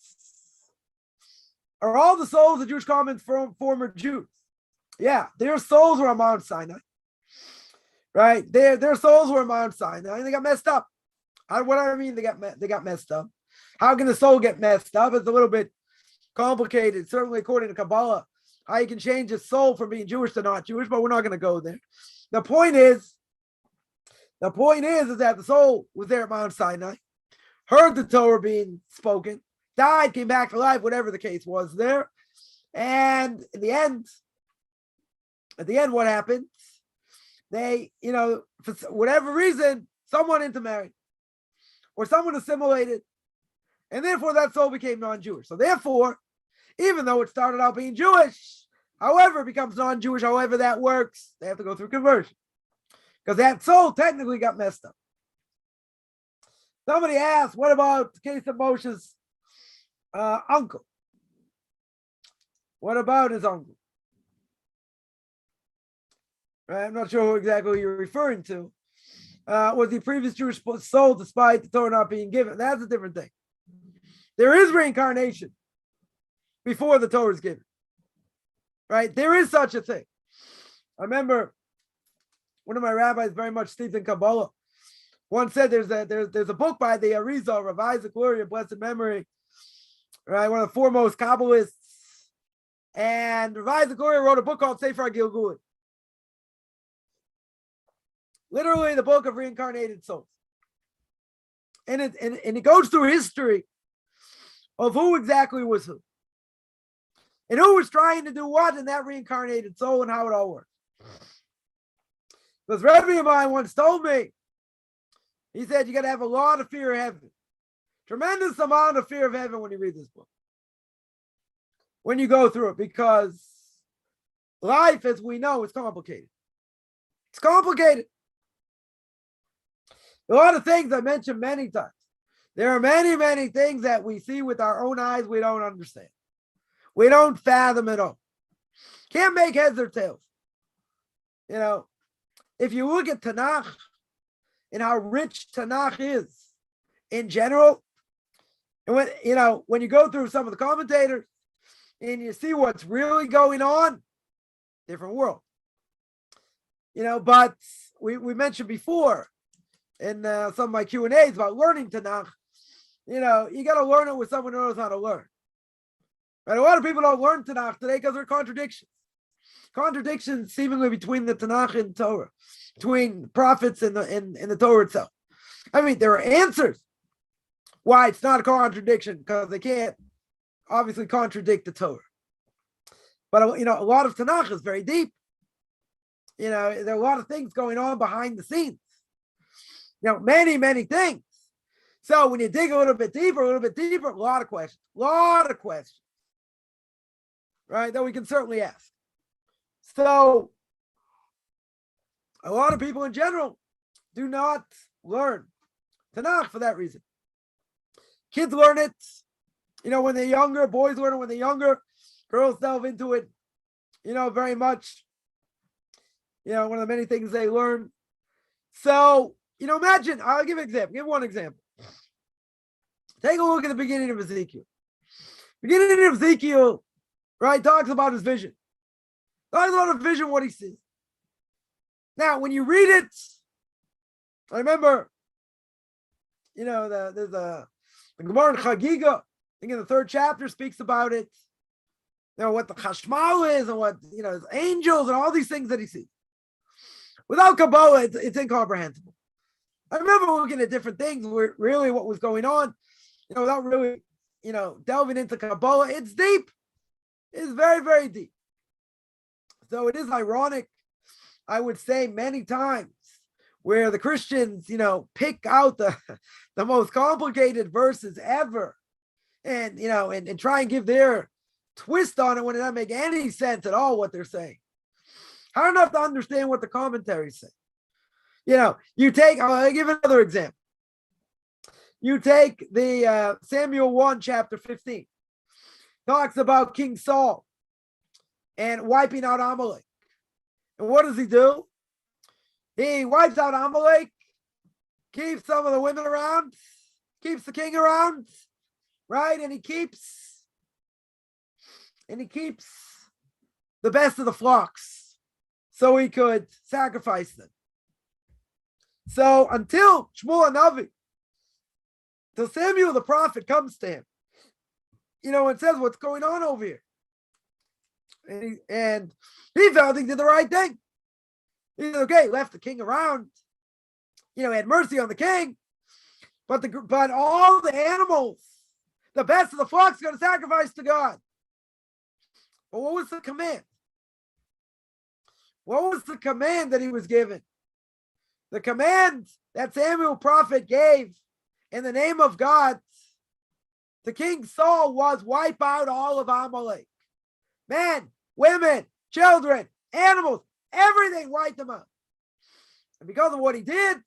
are all the souls of Jewish converts from former Jews? Yeah, their souls were on Mount Sinai. Right? Their souls were on Mount Sinai and they got messed up. What do I mean they got messed up? How can the soul get messed up? It's a little bit complicated, certainly according to Kabbalah, how you can change a soul from being Jewish to not Jewish, but we're not going to go there. The point is that the soul was there at Mount Sinai, heard the Torah being spoken, died, came back to life, whatever the case was there. And at the end, what happened? They, for whatever reason, someone intermarried or someone assimilated, and therefore that soul became non-Jewish. So therefore, even though it started out being Jewish, however it becomes non-Jewish, however that works, they have to go through conversion. Because that soul technically got messed up. Somebody asked, what about the case of Moshe's uncle? What about his uncle? Right? I'm not sure who exactly you're referring to. Was the previous Jewish soul despite the Torah not being given? That's a different thing. There is reincarnation before the Torah is given. Right? There is such a thing. I remember one of my rabbis, very much steeped in Kabbalah, once said there's a book by the Arizal, Rav Isaac Luria, blessed memory, right? One of the foremost Kabbalists. And Rav Isaac Luria wrote a book called Sefer Gilgul. Literally the book of reincarnated souls. And it goes through history of who exactly was who. And who was trying to do what in that reincarnated soul and how it all works. Because Rebbe of mine once told me, he said, you got to have a lot of fear of heaven. Tremendous amount of fear of heaven when you read this book. When you go through it, because life, as we know, is complicated. It's complicated. A lot of things I mentioned many times. There are many, many things that we see with our own eyes we don't understand. We don't fathom it all. Can't make heads or tails. If you look at Tanakh and how rich Tanakh is in general, and when you go through some of the commentators and you see what's really going on, different world. But we mentioned before in some of my Q&As about learning Tanakh, you got to learn it with someone who knows how to learn. Right? A lot of people don't learn Tanakh today because there are contradictions. Contradictions seemingly between the Tanakh and Torah, between prophets and the Torah itself. I mean, there are answers why it's not a contradiction, because they can't obviously contradict the Torah. But, a lot of Tanakh is very deep. There are a lot of things going on behind the scenes. Many, many things. So when you dig a little bit deeper, a lot of questions, right, that we can certainly ask. So a lot of people in general do not learn Tanakh for that reason. Kids learn it, when they're younger. Boys learn it when they're younger. Girls delve into it, very much. One of the many things they learn. So, imagine, I'll give an example. Give one example. Take a look at the beginning of Ezekiel. Beginning of Ezekiel, right, talks about his vision. Talks about a vision, what he sees. Now, when you read it, I remember, there's the Gemara in Chagiga, I think in the 3rd chapter, speaks about it. What the Chashmal is, and what, his angels, and all these things that he sees. Without Kabbalah, it's incomprehensible. I remember looking at different things, where really what was going on, without really, delving into Kabbalah. It's deep. It's very, very deep. So it is ironic, I would say, many times, where the Christians, pick out the most complicated verses ever, and, and try and give their twist on it when it doesn't make any sense at all what they're saying. Hard enough to understand what the commentaries say. You take, I'll give another example. You take the Samuel 1, chapter 15. Talks about King Saul and wiping out Amalek. And what does he do? He wipes out Amalek, keeps some of the women around, keeps the king around, right? And he keeps the best of the flocks so he could sacrifice them. So until Shmuel Hanavi, till Samuel the prophet comes to him, and says, what's going on over here? And he felt he did the right thing. He said, okay, left the king around, had mercy on the king, but all the animals, the best of the flocks, going to sacrifice to God. But what was the command? What was the command that he was given? The command that Samuel prophet gave in the name of God to King Saul was wipe out all of Amalek. Men, women, children, animals, everything, wipe them out. And because of what he did,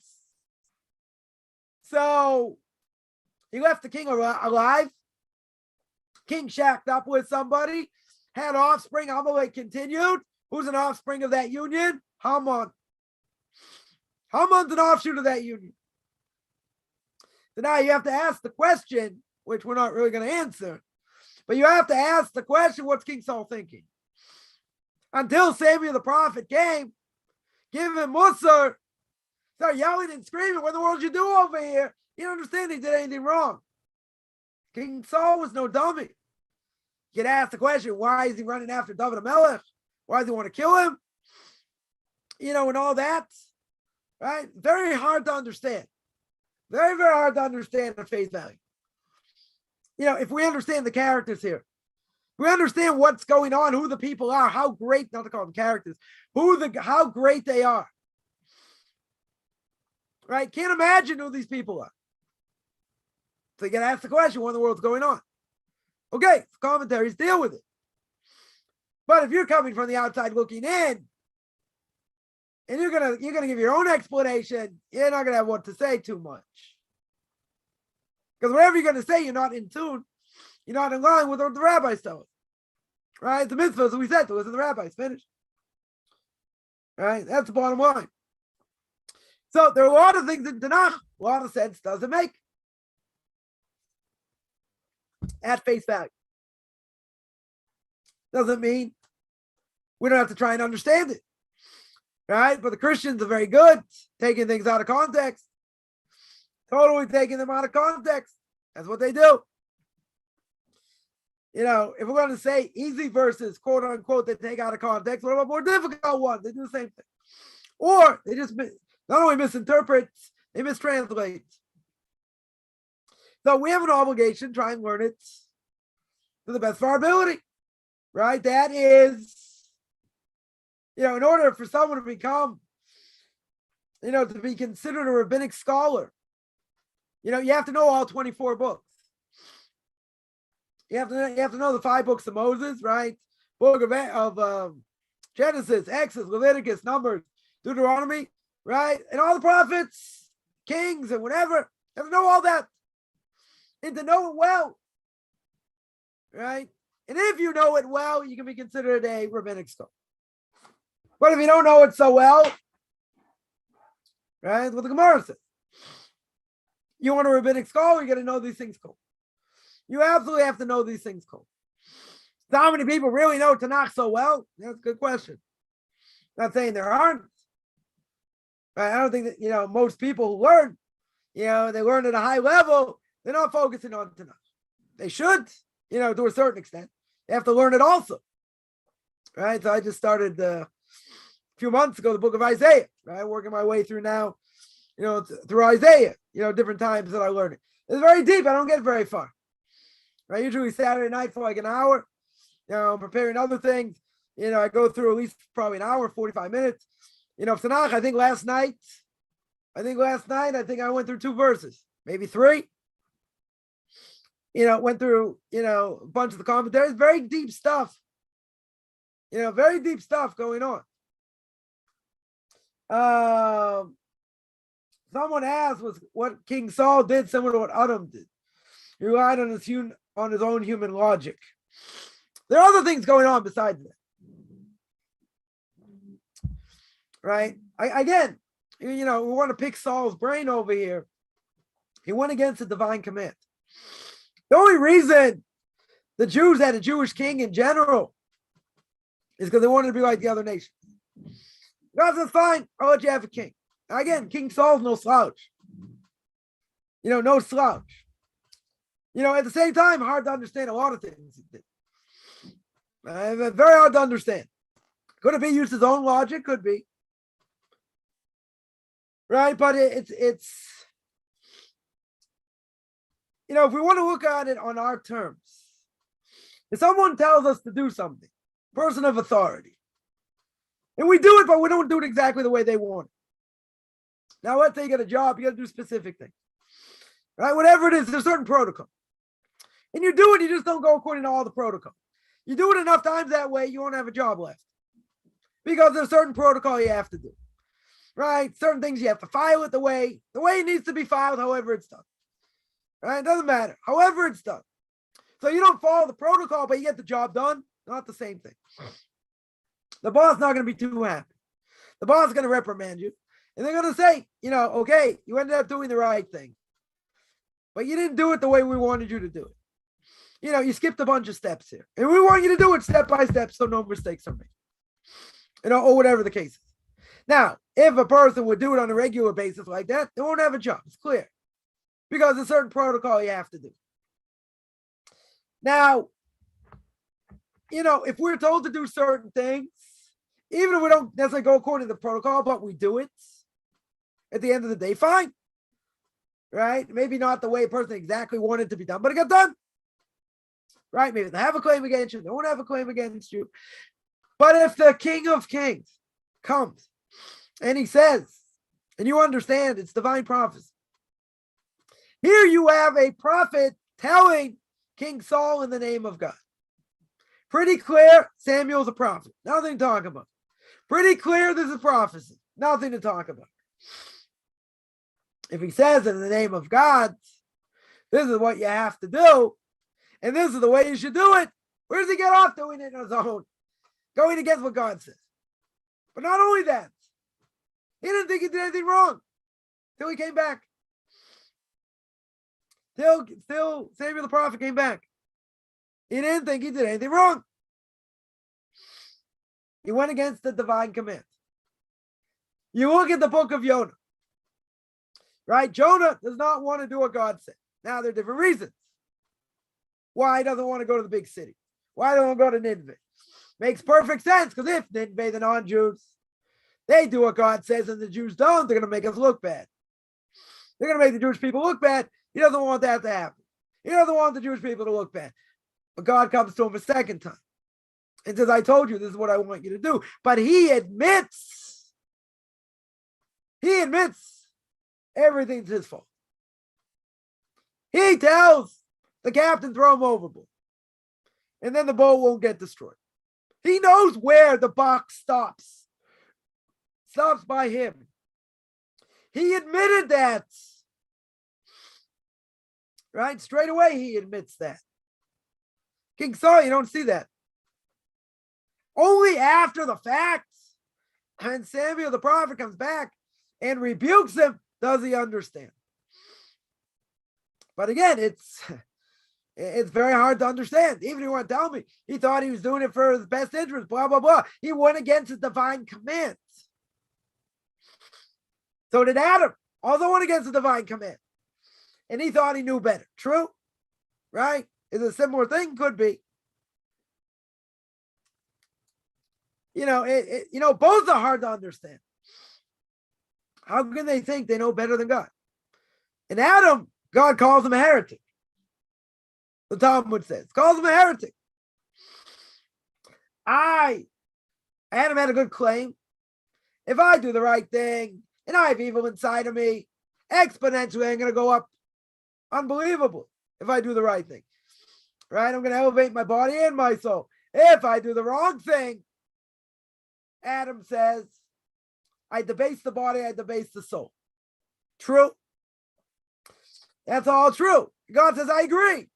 so he left the king alive. King shacked up with somebody, had offspring. Amalek continued. Who's an offspring of that union? Haman. Haman's an offshoot of that union. So now you have to ask the question, which we're not really going to answer, but you have to ask the question, what's King Saul thinking? Until Samuel the prophet came, give him Musar, start yelling and screaming, what in the world did you do over here? You don't understand he did anything wrong. King Saul was no dummy. You could ask the question, why is he running after David HaMelech? Why does he want to kill him? And all that, right? Very hard to understand. Very, very hard to understand at face value. If we understand the characters here, we understand what's going on, who the people are, how great, not to call them characters, how great they are. Right? Can't imagine who these people are. So you got to ask the question, what in the world's going on? Okay, commentaries deal with it. But if you're coming from the outside looking in, and you're gonna give your own explanation, you're not gonna have what to say too much. Because whatever you're gonna say, you're not in tune, you're not in line with what the rabbis tell us. Right? The mitzvahs that we said to listen to the rabbis, finished. Right? That's the bottom line. So there are a lot of things in Tanakh, a lot of sense doesn't make. At face value. Doesn't mean we don't have to try and understand it. Right? But the Christians are very good taking things out of context. Totally taking them out of context. That's what they do. If we're going to say easy verses, quote unquote, they take out of context, what about more difficult ones? They do the same thing. Or they just not only misinterpret They mistranslate. So we have an obligation to try and learn it to the best of our ability, right? That is, in order for someone to become, to be considered a rabbinic scholar, you have to know all 24 books. You have to know the 5 books of Moses, right? Book of Genesis, Exodus, Leviticus, Numbers, Deuteronomy, right? And all the prophets, kings, and whatever. You have to know all that. And to know it well, right? And if you know it well, you can be considered a rabbinic scholar. But if you don't know it so well, right, that's what the Gemara says. You want a rabbinic scholar, you got to know these things cool. You absolutely have to know these things cool. So how many people really know Tanakh so well? That's a good question. Not saying there aren't. Right? I don't think that, most people who learn, they learn at a high level. They're not focusing on Tanakh. They should, to a certain extent. They have to learn it also. Right? So I just started a few months ago the book of Isaiah. Right? Working my way through now, through Isaiah, different times that I learn it. It's very deep. I don't get very far. Right? Usually Saturday night for like an hour, preparing other things. I go through at least probably an hour, 45 minutes. Tanakh, I think last night I went through 2 verses, maybe 3. Went through, a bunch of the commentaries, very deep stuff. Very deep stuff going on. Someone asked was what King Saul did similar to what Adam did. He relied on his own human logic. There are other things going on besides that. Right? We want to pick Saul's brain over here. He went against the divine command. The only reason the Jews had a Jewish king in general is because they wanted to be like the other nations. God says, fine, I'll let you have a king. Again, King Saul's no slouch. No slouch. At the same time, hard to understand a lot of things. Very hard to understand. Could it be used his own logic? Could be. Right? But it's if we want to look at it on our terms, if someone tells us to do something, person of authority, and we do it, but we don't do it exactly the way they want it. Now, let's say you get a job, you got to do specific things. Right? Whatever it is, there's a certain protocol. And you do it, you just don't go according to all the protocol. You do it enough times that way, you won't have a job left. Because there's a certain protocol you have to do. Right? Certain things you have to file it the way it needs to be filed, however it's done. Right? It doesn't matter. However it's done. So you don't follow the protocol, but you get the job done. Not the same thing. The boss is not going to be too happy. The boss is going to reprimand you. And they're going to say, okay, you ended up doing the right thing. But you didn't do it the way we wanted you to do it. You skipped a bunch of steps here. And we want you to do it step by step so no mistakes are made. Or whatever the case is. Now, if a person would do it on a regular basis like that, they won't have a job. It's clear. Because there's a certain protocol you have to do. Now, if we're told to do certain things, even if we don't necessarily go according to the protocol, but we do it, at the end of the day, fine. Right? Maybe not the way a person exactly wanted it to be done, but it got done. Right? Maybe they have a claim against you, they won't have a claim against you. But if the King of Kings comes and he says, and you understand it's divine prophecy, here you have a prophet telling King Saul in the name of God. Pretty clear, Samuel's a prophet. Nothing to talk about. Pretty clear, this is prophecy. Nothing to talk about. If he says in the name of God, this is what you have to do, and this is the way you should do it, where does he get off doing it on his own? Going against what God says. But not only that, he didn't think he did anything wrong till he came back. Still, Samuel the prophet came back. He didn't think he did anything wrong. He went against the divine command. You look at the book of Jonah. Right? Jonah does not want to do what God said. Now, there are different reasons why he doesn't want to go to the big city. Why don't he go to Nineveh? Makes perfect sense, because if Nineveh, the non-Jews, they do what God says and the Jews don't, they're going to make us look bad. They're going to make the Jewish people look bad. He doesn't want that to happen. He doesn't want the Jewish people to look bad. But God comes to him a second time and says, I told you this is what I want you to do. But he admits everything's his fault. He tells the captain, throw him overboard. And then the boat won't get destroyed. He knows where the buck stops. Stops by him. He admitted that. Right? Straight away, he admits that. King Saul, you don't see that. Only after the fact, and Samuel the prophet comes back and rebukes him, does he understand. But again, it's very hard to understand. Even if you want to tell me, he thought he was doing it for his best interest, blah, blah, blah. He went against the divine commands. So did Adam, also went against the divine command. And he thought he knew better. True? Right? Is it a similar thing? Could be. Both are hard to understand. How can they think they know better than God? And Adam, God calls him a heretic. The Talmud says, calls him a heretic. Adam had a good claim. If I do the right thing and I have evil inside of me, exponentially I'm going to go up. Unbelievable. If I do the right thing, right? I'm going to elevate my body and my soul. If I do the wrong thing, Adam says, I debase the body, I debase the soul. True. That's all true. God says, I agree.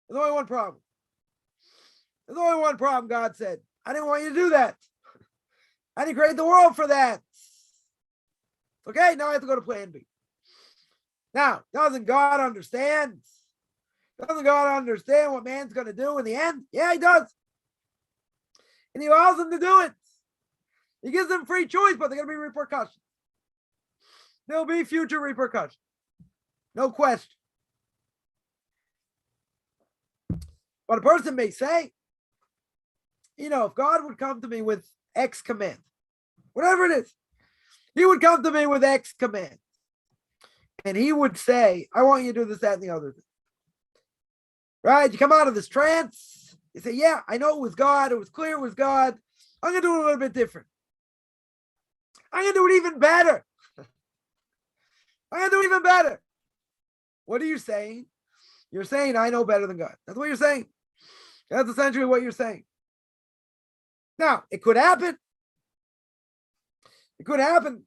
There's only one problem. There's only one problem, God said. I didn't want you to do that. I didn't create the world for that. Okay, now I have to go to plan B. Now, doesn't God understand? Doesn't God understand what man's going to do in the end? Yeah, he does. And he allows them to do it. He gives them free choice, but there are going to be repercussions. There'll be future repercussions. No question. But a person may say, if God would come to me with X command, whatever it is, he would come to me with X command. And he would say, I want you to do this, that, and the other thing. Right? You come out of this trance. You say, yeah, I know it was God. It was clear it was God. I'm going to do it a little bit different. I'm going to do it even better. I'm going to do it even better. What are you saying? You're saying, I know better than God. That's what you're saying. That's essentially what you're saying. Now, it could happen. It could happen.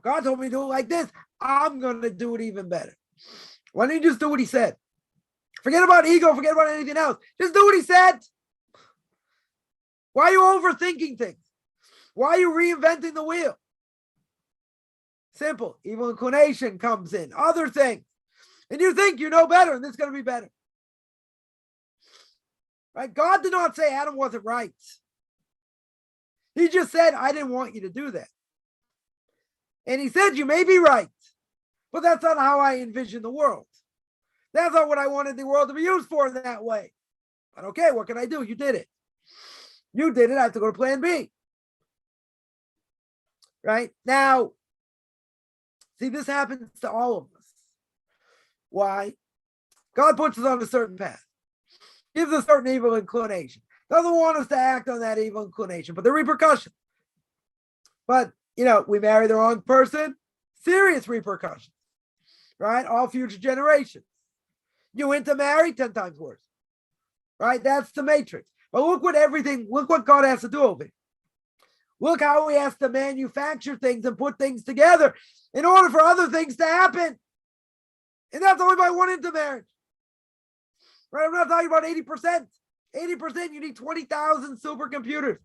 God told me to do it like this. I'm going to do it even better. Why don't you just do what he said? Forget about ego. Forget about anything else. Just do what he said. Why are you overthinking things? Why are you reinventing the wheel? Simple. Evil inclination comes in. Other things. And you think you know better and this is going to be better. Right? God did not say Adam wasn't right. He just said, I didn't want you to do that. And he said, you may be right, but that's not how I envision the world. That's not what I wanted the world to be used for in that way. But okay, what can I do? You did it. You did it. I have to go to plan B. Right? Now, see, this happens to all of us. Why? God puts us on a certain path. Gives us a certain evil inclination. Doesn't want us to act on that evil inclination, but the repercussions. But, we marry the wrong person, serious repercussions. Right? All future generations. You intermarry, 10 times worse. Right? That's the matrix. But look what God has to do over here. Look how he has to manufacture things and put things together in order for other things to happen. And that's only by one intermarriage. Right? I'm not talking about 80%. 80%, you need 20,000 supercomputers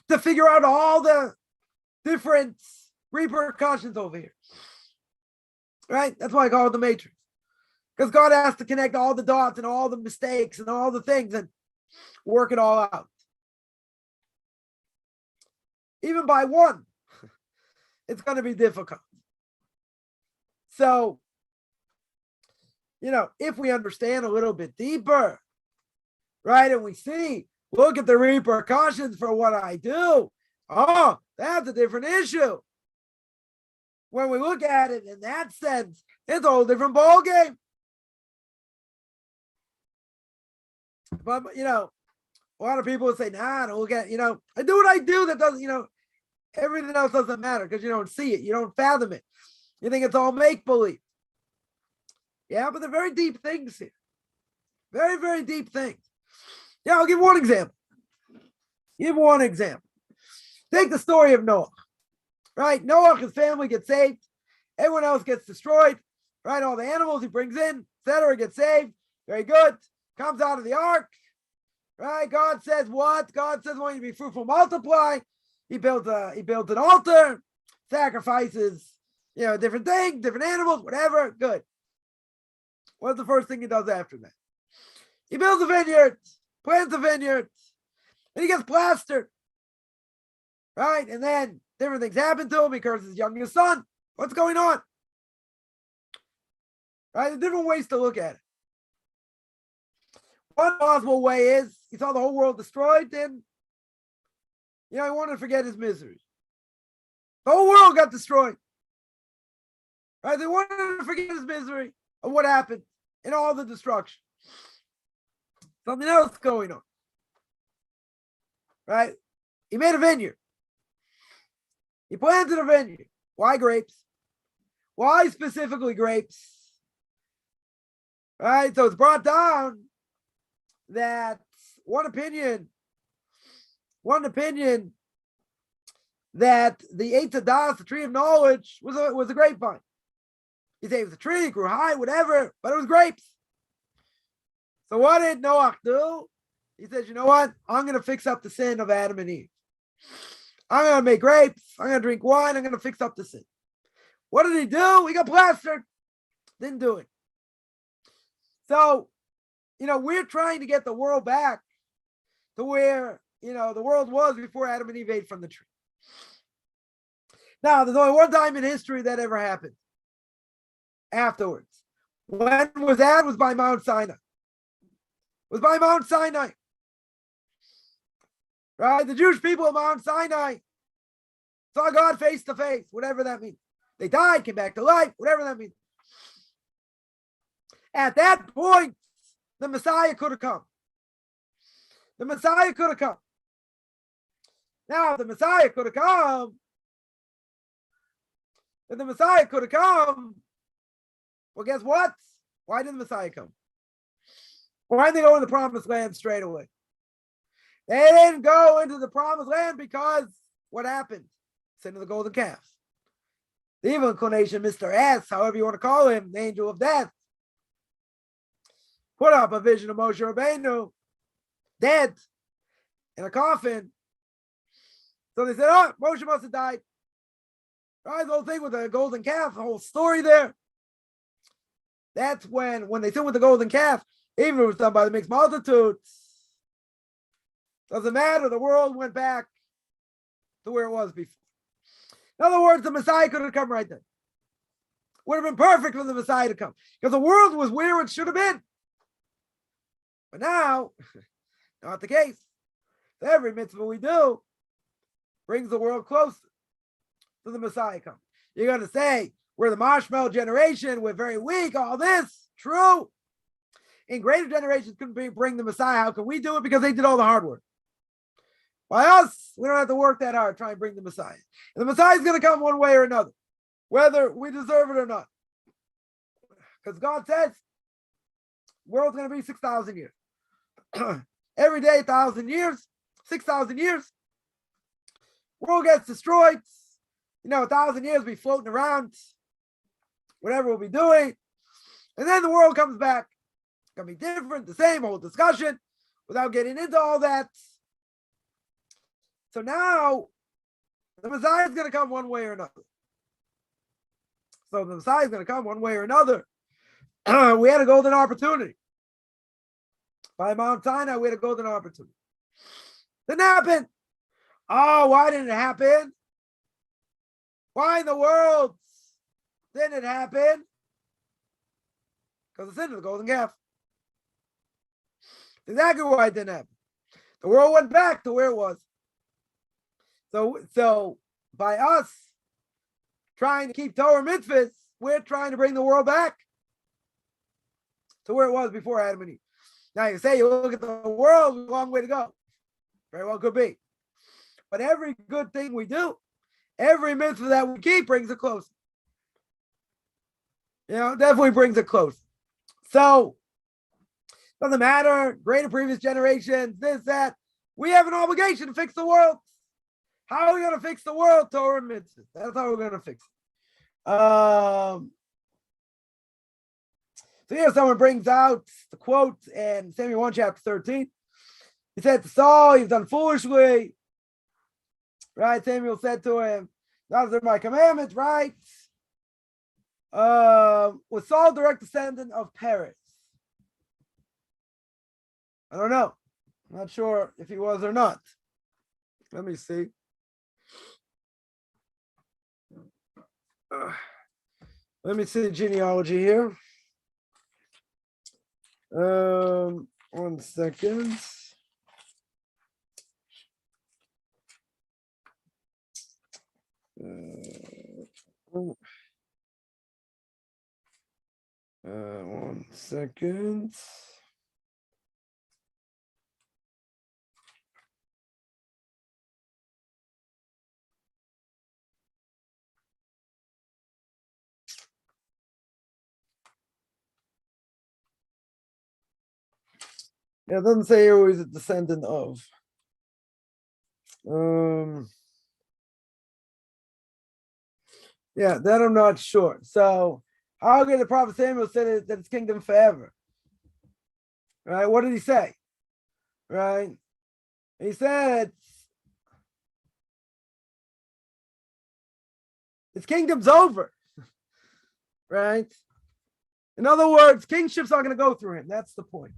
to figure out all the different repercussions over here. Right? That's why I call it the matrix. Because God has to connect all the dots and all the mistakes and all the things and work it all out. Even by one, it's going to be difficult. So, if we understand a little bit deeper, right, and we see, look at the repercussions for what I do. Oh, that's a different issue. When we look at it in that sense, It's a whole different ball game. But a lot of people would say, nah, I don't look at, I do what I do. That doesn't, everything else doesn't matter because you don't see it. You don't fathom it. You think it's all make-believe. Yeah, but they're very deep things here. Very, very deep things. Yeah, I'll give one example. Take the story of Noah. Right? Noah, his family gets saved. Everyone else gets destroyed. Right? All the animals he brings in, etc., get saved. Very good. Comes out of the ark. Right? God says what? God says, I want you to be fruitful, multiply. He built an altar, sacrifices, different things, different animals, whatever. Good. What's the first thing he does after that? He builds a vineyard, plants a vineyard, and he gets plastered. Right? And then different things happen to him. He curses his youngest son. What's going on? Right? There's different ways to look at it. One possible way is he saw the whole world destroyed, and he wanted to forget his misery. The whole world got destroyed. Right? They wanted to forget his misery of what happened and all the destruction. Something else going on. Right? He made a vineyard. He planted a vineyard. Why grapes? Why specifically grapes? Right? So it's brought down that one opinion that the Eitz Hadas, the tree of knowledge, was a grapevine. You say it was a tree, it grew high, whatever, but it was grapes. So what did Noah do? He says, you know what? I'm going to fix up the sin of Adam and Eve. I'm going to make grapes. I'm going to drink wine. I'm going to fix up the sin. What did he do? He got plastered. Didn't do it. So, we're trying to get the world back to where, the world was before Adam and Eve ate from the tree. Now, there's only one time in history that ever happened. Afterwards. When was that? It was by Mount Sinai. It was by Mount Sinai. Right? The Jewish people of Mount Sinai saw God face to face, whatever that means. They died, came back to life, whatever that means. At that point, the Messiah could have come. The Messiah could have come. Now, if the Messiah could have come, well, guess what? Why didn't the Messiah come? Why didn't they go into the promised land straight away? They didn't go into the promised land because what happened? Sin of the golden calf. The evil inclination, Mr. S, however you want to call him, the angel of death, put up a vision of Moshe Rabbeinu, dead, in a coffin. So they said, oh, Moshe must have died. Right, the whole thing with the golden calf, the whole story there. That's when they sin with the golden calf, even if it was done by the mixed multitudes, doesn't matter. The world went back to where it was before. In other words, the Messiah could have come right then. Would have been perfect for the Messiah to come because the world was where it should have been. But now, not the case. So every mitzvah we do brings the world closer to the Messiah coming. You're going to say, we're the marshmallow generation, we're very weak, all this, true. In greater generations couldn't bring the Messiah. How can we do it? Because they did all the hard work. By us, we don't have to work that hard trying to bring the Messiah. And the Messiah is going to come one way or another, whether we deserve it or not. Because God says, the world's going to be 6,000 years. Every day, 1,000 years, 6,000 years. World gets destroyed. 1,000 years we'll be floating around, whatever we'll be doing. And then the world comes back. It's going to be different, the same whole discussion, without getting into all that. So now, the Messiah is going to come one way or another. So the Messiah is going to come one way or another. We had a golden opportunity. By Mount Sinai, we had a golden opportunity. Didn't happen. Oh, why didn't it happen? Why in the world didn't it happen? Because it's into the golden calf. Exactly why it didn't happen. The world went back to where it was. So by us trying to keep Torah mitzvahs, we're trying to bring the world back to where it was before Adam and Eve. Now you say you look at the world, a long way to go. Very well could be. But every good thing we do, every mitzvah that we keep brings it closer. Definitely brings it close. So, doesn't matter, greater previous generations, this, that. We have an obligation to fix the world. How are we going to fix the world? Torah and mitzvah. That's how we're going to fix it. So here someone brings out the quote in Samuel 1, chapter 13. He said to Saul, you've done foolishly. Right? Samuel said to him, not observe my commandments, right? Was Saul direct descendant of Perez? I don't know. I'm not sure if he was or not. Let me see. Let me see the genealogy here. 1 second. One second. Yeah, it doesn't say who he's a descendant of. Yeah, that I'm not sure. So, how can the prophet Samuel say that it's kingdom forever? Right? What did he say? Right? He said his kingdom's over. Right? In other words, kingship's not going to go through him. That's the point.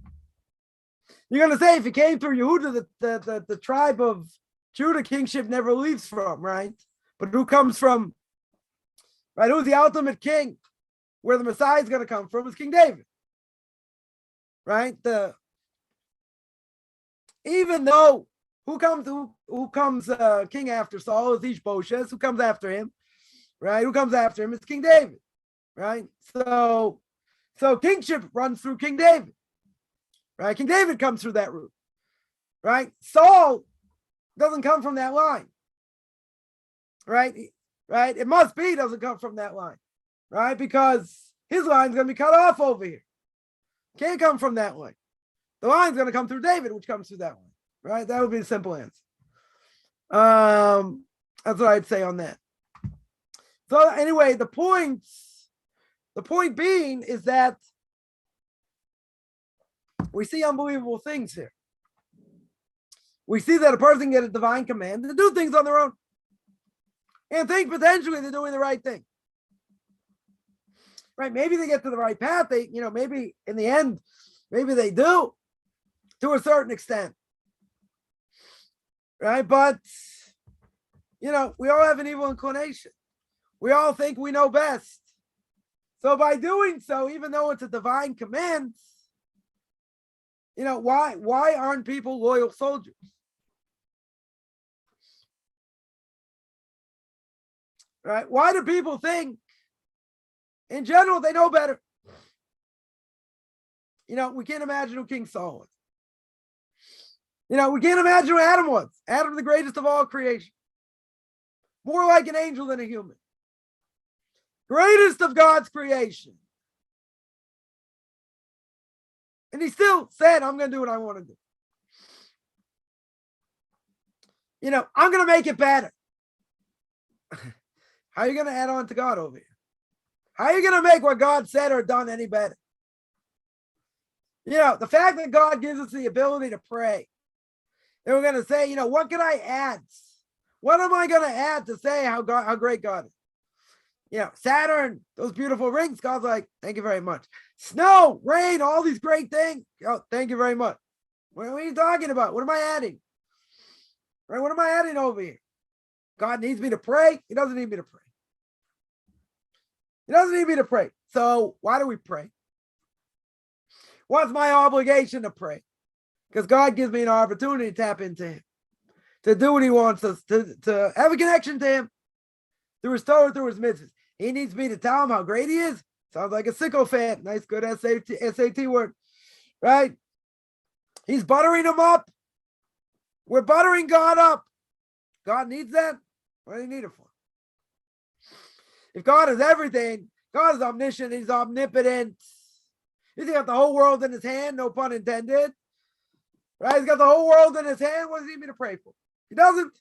You're going to say if he came through Yehuda, the tribe of Judah, kingship never leaves from, right? But who comes from, right? Who's the ultimate king? Where the Messiah is going to come from is King David, right? Even though who comes king after Saul is Ishbosheth, who comes after him, right? Who comes after him is King David, right? So kingship runs through King David, right? King David comes through that route, right? Saul doesn't come from that line, right? Right? It must be doesn't come from that line, right? Because his line's going to be cut off over here. Can't come from that line. The line's going to come through David, which comes through that line, right? That would be the simple answer. That's what I'd say on that. So anyway, the point being is that we see unbelievable things here. We see that a person can get a divine command to do things on their own and think potentially they're doing the right thing. Right? Maybe they get to the right path. Maybe in the end, maybe they do to a certain extent. Right? But, we all have an evil inclination. We all think we know best. So by doing so, even though it's a divine command, why aren't people loyal soldiers? Right? Why do people think, in general, they know better? We can't imagine who King Saul was. We can't imagine who Adam was. Adam, the greatest of all creation. More like an angel than a human. Greatest of God's creation. And he still said, I'm going to do what I want to do. I'm going to make it better. How are you going to add on to God over here? How are you going to make what God said or done any better? The fact that God gives us the ability to pray. And we're going to say, what can I add? What am I going to add to say how great God is? Saturn, those beautiful rings, God's like, thank you very much. Snow, rain, all these great things. Oh, thank you very much. What are you talking about? What am I adding? Right? What am I adding over here? God needs me to pray. He doesn't need me to pray. He doesn't need me to pray. So why do we pray? What's my obligation to pray? Because God gives me an opportunity to tap into him, to do what he wants us, to have a connection to him, to restore through his mitzvahs. He needs me to tell him how great he is. Sounds like a sycophant. Nice, good SAT word, right? He's buttering him up. We're buttering God up. God needs that. What do you need it for? If God is everything, God is omniscient, he's omnipotent. He's got the whole world in his hand, no pun intended. Right? He's got the whole world in his hand. What does he need me to pray for? He doesn't.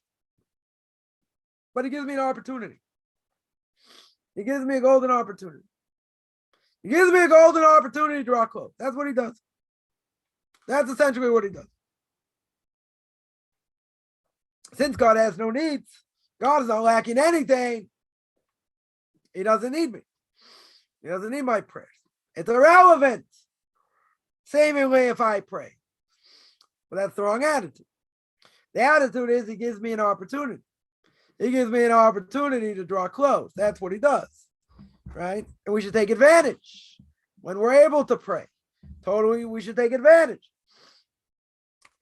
But he gives me an opportunity. He gives me a golden opportunity. He gives me a golden opportunity to draw close. That's what he does. That's essentially what he does. Since God has no needs, God is not lacking anything. He doesn't need me. He doesn't need my prayers. It's irrelevant. Seemingly if I pray. But that's the wrong attitude. The attitude is he gives me an opportunity. He gives me an opportunity to draw close. That's what he does. Right? And we should take advantage when we're able to pray. Totally, we should take advantage.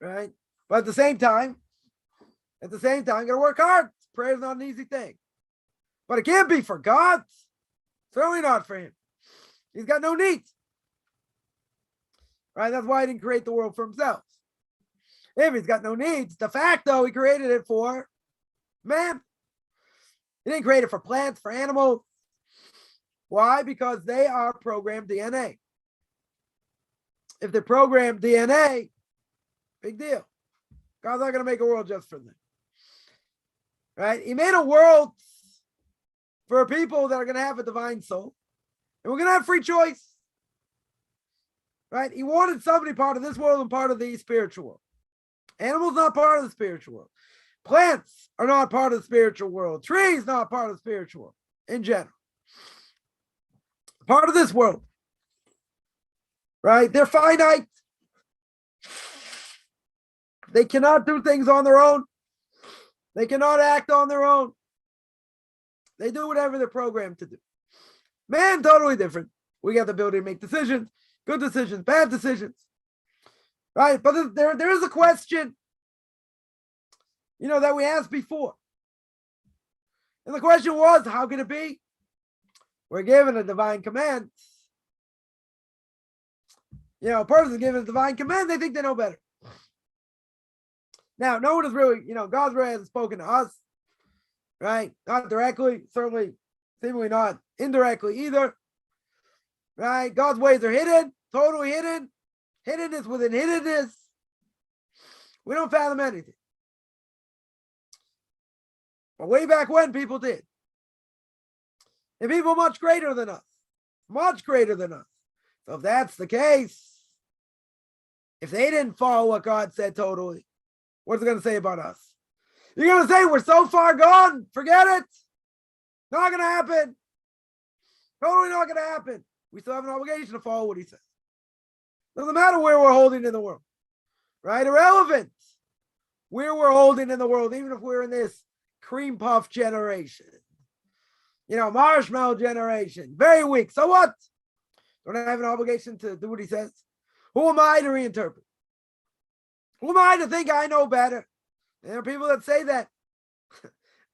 Right? But at the same time, you gotta work hard. Prayer is not an easy thing. But it can't be for God. Certainly not for him. He's got no needs. Right? That's why he didn't create the world for himself. If he's got no needs, de facto, he created it for man. He didn't create it for plants, for animals. Why? Because they are programmed DNA. If they're programmed DNA, big deal. God's not going to make a world just for them. Right? He made a world for people that are going to have a divine soul. And we're going to have free choice. Right? He wanted somebody part of this world and part of the spiritual world. Animals not part of the spiritual world. Plants are not part of the spiritual world. Trees not part of the spiritual world in general. Part of this world. Right? They're finite. They cannot do things on their own. They cannot act on their own. They do whatever they're programmed to do. Man, totally different. We got the ability to make decisions, good decisions, bad decisions. Right? But there is a question, that we asked before. And the question was, how can it be? We're given a divine command. A person given a divine command, they think they know better. Now, no one is really, God's really hasn't spoken to us, right? Not directly, certainly, seemingly not indirectly either, right? God's ways are hidden, totally hidden. Hiddenness within hiddenness. We don't fathom anything. But way back when, people did. And people much greater than us. Much greater than us. So if that's the case, if they didn't follow what God said totally, what's it going to say about us? You're going to say we're so far gone. Forget it. Not going to happen. Totally not going to happen. We still have an obligation to follow what he says. Doesn't matter where we're holding in the world. Right? Irrelevant. Where we're holding in the world, even if we're in this cream puff generation. Marshmallow generation. Very weak. So what? Don't I have an obligation to do what he says? Who am I to reinterpret? Who am I to think I know better? There are people that say that.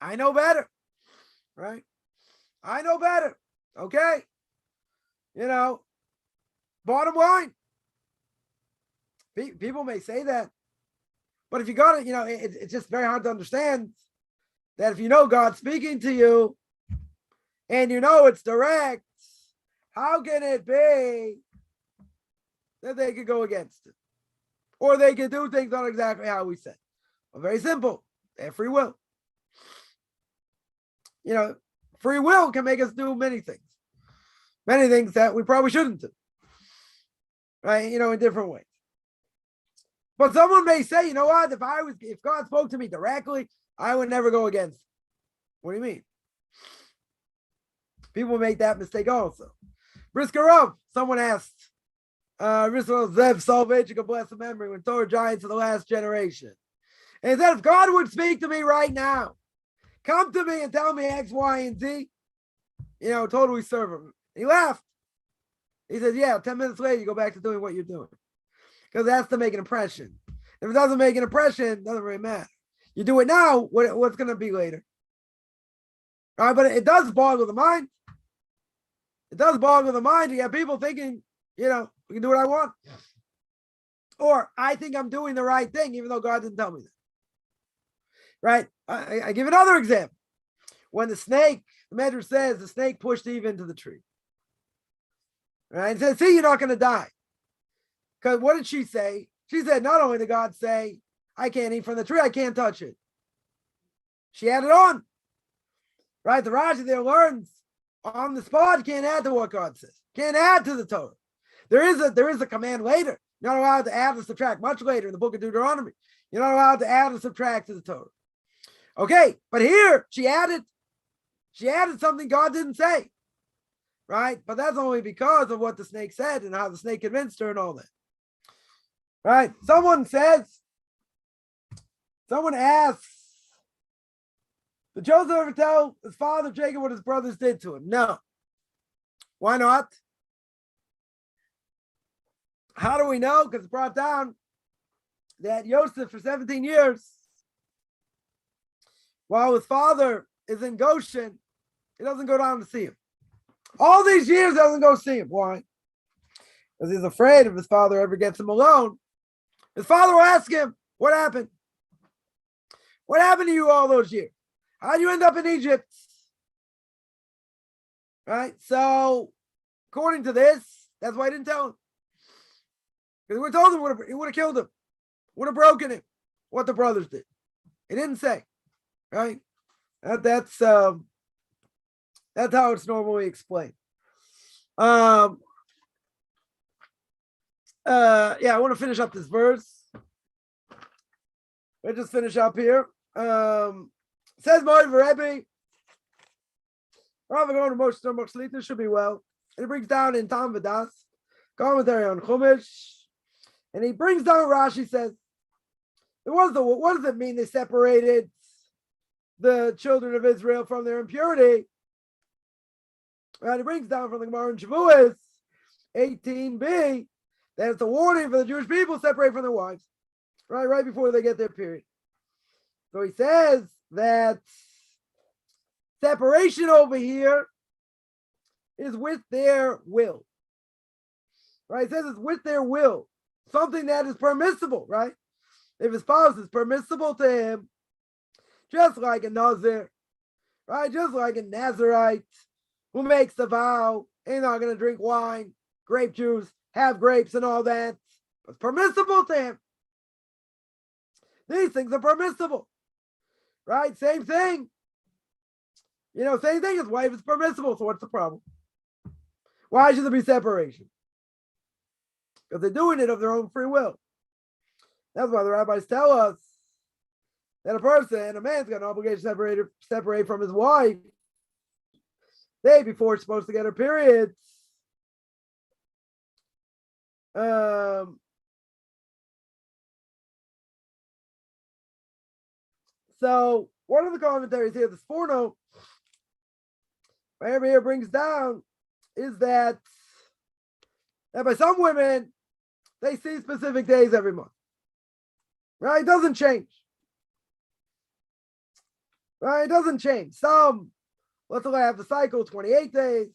I know better. Right? I know better. Okay? Bottom line. People may say that. But if you got it, it's just very hard to understand that if God's speaking to you and it's direct, how can it be that they could go against it? Or they could do things not exactly how we said. Well, very simple. They have free will. Free will can make us do many things. Many things that we probably shouldn't do. Right? In different ways. But someone may say, what? If God spoke to me directly, I would never go against it. What do you mean? People make that mistake also. Briskerov, someone asked, Briskerov Zev Salvation, God bless the memory, when Torah giants of the last generation. And he said, if God would speak to me right now, come to me and tell me X, Y, and Z, totally serve him. He laughed. He said, yeah, 10 minutes later, you go back to doing what you're doing. Because it has to make an impression. If it doesn't make an impression, it doesn't really matter. You do it now, what's going to be later? All right, but it does boggle the mind. it does boggle the mind to get people thinking, we can do what I want. Or I think I'm doing the right thing, even though God didn't tell me that. Right? I give another example. When the Medrash says the snake pushed Eve into the tree. Right? It says, see, you're not going to die. Because what did she say? She said, not only did God say, I can't eat from the tree, I can't touch it. She added on. Right? The Rashi there learns on the spot, you can't add to what God says. Can't add to the Torah. There is a command later. You're not allowed to add or subtract much later in the book of Deuteronomy. You're not allowed to add or subtract to the Torah. Okay, but here she added something God didn't say. Right? But that's only because of what the snake said and how the snake convinced her and all that. Right? Someone asks, did Joseph ever tell his father Jacob what his brothers did to him? No. Why not? How do we know? Because it's brought down that Joseph for 17 years, while his father is in Goshen, he doesn't go down to see him. All these years, doesn't go see him. Why? Because he's afraid if his father ever gets him alone, his father will ask him, what happened? What happened to you all those years? How'd you end up in Egypt? Right? So, according to this, that's why I didn't tell him. Because we told him he would have killed him, would have broken him, what the brothers did. He didn't say. Right? That's how it's normally explained. I want to finish up this verse. Let's just finish up here. Says Mori Rebbe, Rav going to Moshe this should be well. And he brings down in Tam V'das, commentary on Chumash, and he brings down Rashi says, what does it mean they separated the children of Israel from their impurity? Right, he brings down from the Gemara in Shavuos 18b that it's a warning for the Jewish people to separate from their wives, right before they get their period. So he says that separation over here is with their will. Right? He says it's with their will. Something that is permissible, right? If his spouse is permissible to him, just like a Nazir, right? Just like a Nazirite who makes the vow, he's not going to drink wine, grape juice, have grapes and all that. It's permissible to him. These things are permissible. Right? Same thing. Same thing. His wife is permissible. So what's the problem? Why should there be separation? Because they're doing it of their own free will. That's why the rabbis tell us that a man's got an obligation to separate from his wife day before she's supposed to get her periods. So one of the commentaries here, the Sforno, right here brings down, is that by some women, they see specific days every month. Right? It doesn't change. Right? It doesn't change. Some, let's say I have the cycle 28 days.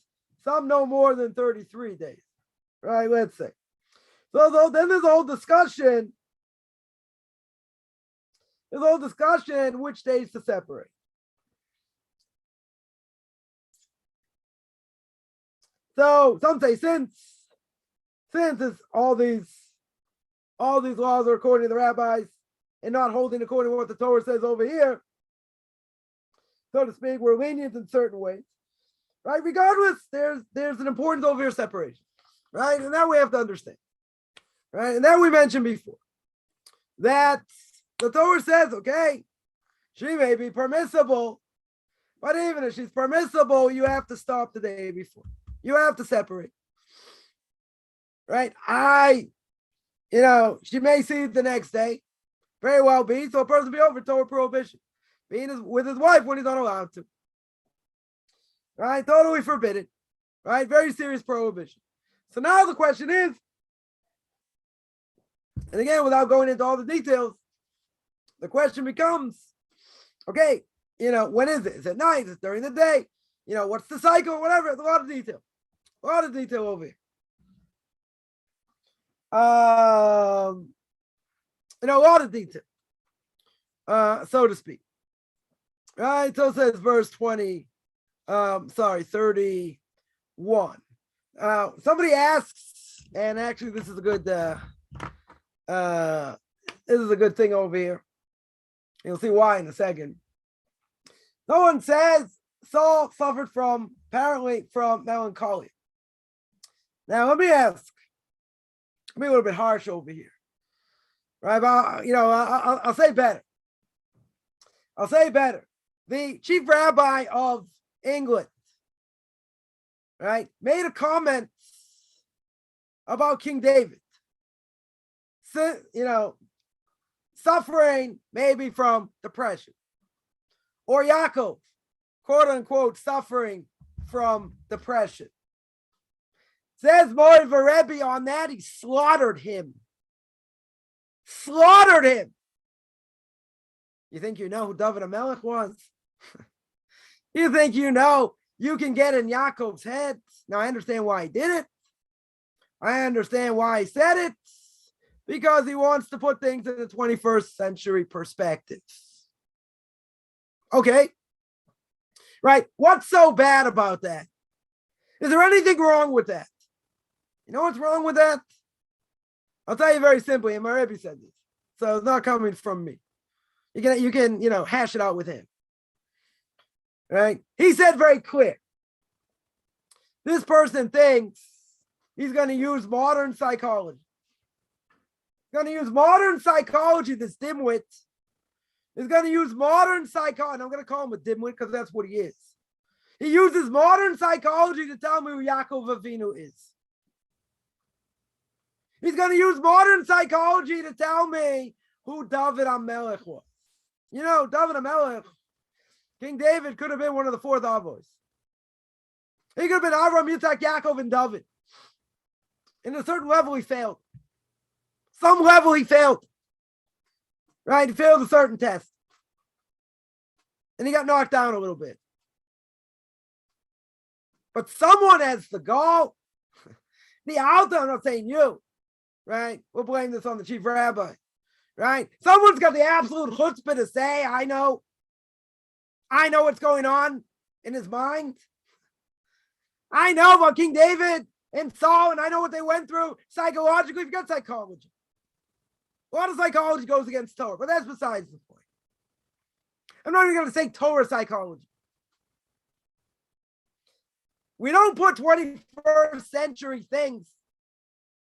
Some no more than 33 days. Right? Let's say. So then there's a whole discussion. Which days to separate. So some say since it's all these laws are according to the rabbis and not holding according to what the Torah says over here, so to speak, we're lenient in certain ways. Right? Regardless, there's an importance over here separation. Right? And that we have to understand. Right? And that we mentioned before. That the Torah says, okay, she may be permissible, but even if she's permissible, you have to stop the day before. You have to separate. Right? She may see it the next day. Very well be. So a person be over Torah prohibition. Being with his wife when he's not allowed to. Right? Totally forbidden. Right? Very serious prohibition. So now the question is, and again, without going into all the details, the question becomes, okay, when is it? Is it night? Is it during the day? What's the cycle? Whatever. It's a lot of detail. A lot of detail over here. A lot of detail, so to speak. Right, so it says verse 31. Somebody asks, and actually this is a good thing over here. You'll see why in a second. No one says Saul suffered apparently from melancholia. Now let me ask. Be a little bit harsh over here, right? But, I'll say better. The chief rabbi of England, right, made a comment about King David, suffering maybe from depression, or Yaakov, quote unquote, suffering from depression. Says Mori Varebi on that, he slaughtered him. You think you know who David HaMelech was? You think you can get in Yaakov's head? Now, I understand why he did it. I understand why he said it. Because he wants to put things in the 21st century perspective. Okay? Right? What's so bad about that? Is there anything wrong with that? You know what's wrong with that? I'll tell you very simply, and my Rebbe said this, so it's not coming from me. You can hash it out with him. Right? He said very clear. This person thinks he's going to use modern psychology. He's going to use modern psychology, this dimwit. He's going to use modern psychology, and I'm going to call him a dimwit because that's what he is. He uses modern psychology to tell me who Yaakov Avinu is. He's going to use modern psychology to tell me who David HaMelech was. David HaMelech, King David could have been one of the fourth Avos. He could have been Avram, Yitzhak, Yaakov, and David. In a certain level, he failed. Some level, he failed. Right? He failed a certain test. And he got knocked down a little bit. But someone has the goal. The altar, I'm not saying you. Right? We'll blame this on the chief rabbi. Right? Someone's got the absolute chutzpah to say, I know what's going on in his mind. I know about King David and Saul, and I know what they went through psychologically. You've got psychology. A lot of psychology goes against Torah, but that's besides the point. I'm not even going to say Torah psychology. We don't put 21st century things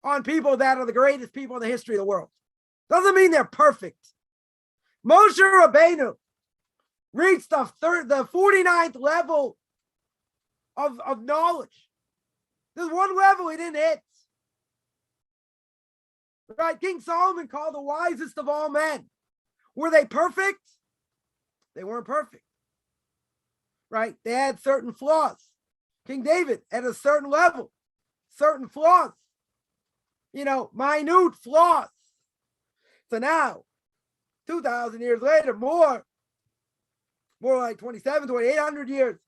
on people that are the greatest people in the history of the world. Doesn't mean they're perfect. Moshe Rabbeinu reached the 49th level of knowledge. There's one level he didn't hit. Right? King Solomon called the wisest of all men. Were they perfect? They weren't perfect. Right? They had certain flaws. King David at a certain level, certain flaws. Minute flaws. So now, 2,000 years later, more like 2,800 years.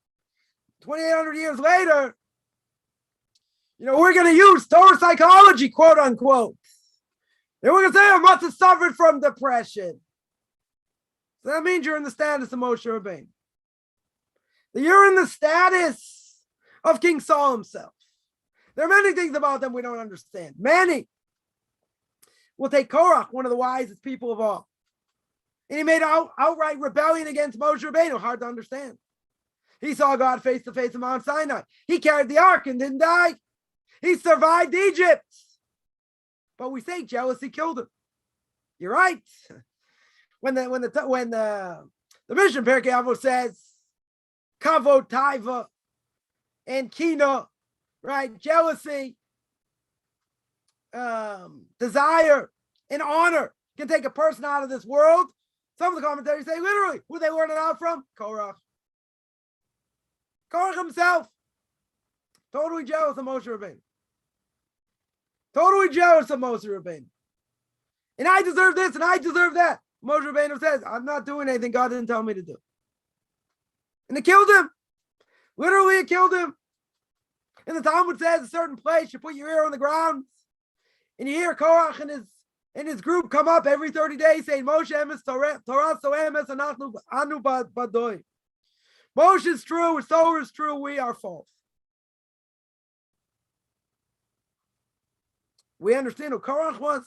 2,800 years later, we're going to use Torah psychology, quote unquote. And we're going to say, I must have suffered from depression. So that means you're in the status of Moshe Rabbeinu. You're in the status of King Saul himself. There are many things about them we don't understand. Many. We'll take Korach, one of the wisest people of all. And he made outright rebellion against Moshe Rabbeinu. Hard to understand. He saw God face to face on Mount Sinai. He carried the ark and didn't die. He survived Egypt. But we say jealousy killed him. You're right. When the Mishnah Perkei Avos says kavod, taiva, and kina, right? Jealousy, desire, and honor can take a person out of this world. Some of the commentaries say literally, who they learn it out from? Korach. Korach himself, totally jealous of Moshe Rabbeinu. Totally jealous of Moshe Rabbeinu. And I deserve this and I deserve that. Moshe Rabbeinu says, I'm not doing anything God didn't tell me to do. And it killed him. Literally, it killed him. And the Talmud says a certain place, you put your ear on the ground, and you hear Korach and his group come up every 30 days saying, Moshe emes Torah so emes anachnu anu badoi. Moshe is true, Torah is true, we are false. We understand who Korach was.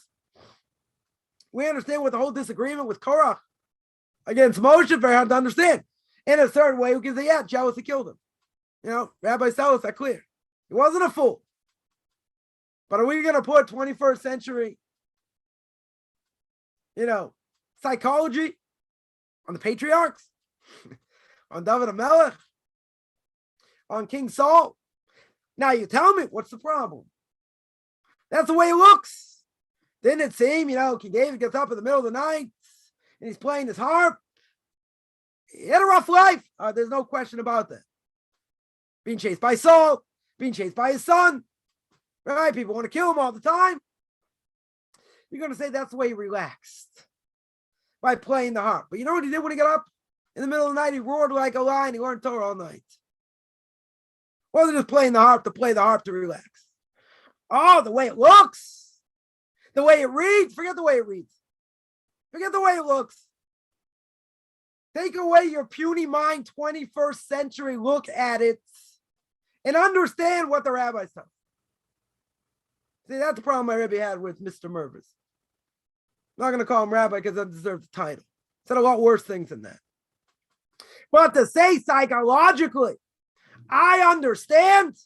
We understand what the whole disagreement with Korach against Moshe very hard to understand. In a certain way, who can say, yeah, jealousy killed him. You know, rabbis tell us that clear. He wasn't a fool. But are we going to put 21st century, psychology on the patriarchs, on David HaMelech, on King Saul? Now you tell me, what's the problem? That's the way it looks. Didn't it seem, King David gets up in the middle of the night and he's playing his harp? He had a rough life. There's no question about that. Being chased by Saul, being chased by his son, right? People want to kill him all the time. You're going to say that's the way he relaxed, by playing the harp. But you know what he did when he got up in the middle of the night? He roared like a lion. He learned Torah all night. Wasn't just playing the harp to play the harp to relax. Oh, the way it looks, the way it reads, forget the way it reads. Forget the way it looks. Take away your puny mind, 21st century look at it and understand what the rabbis tell. See, that's the problem my Rebbe had with Mr. Mervis. I'm not going to call him rabbi because I deserve the title. Said a lot worse things than that. But to say psychologically, I understand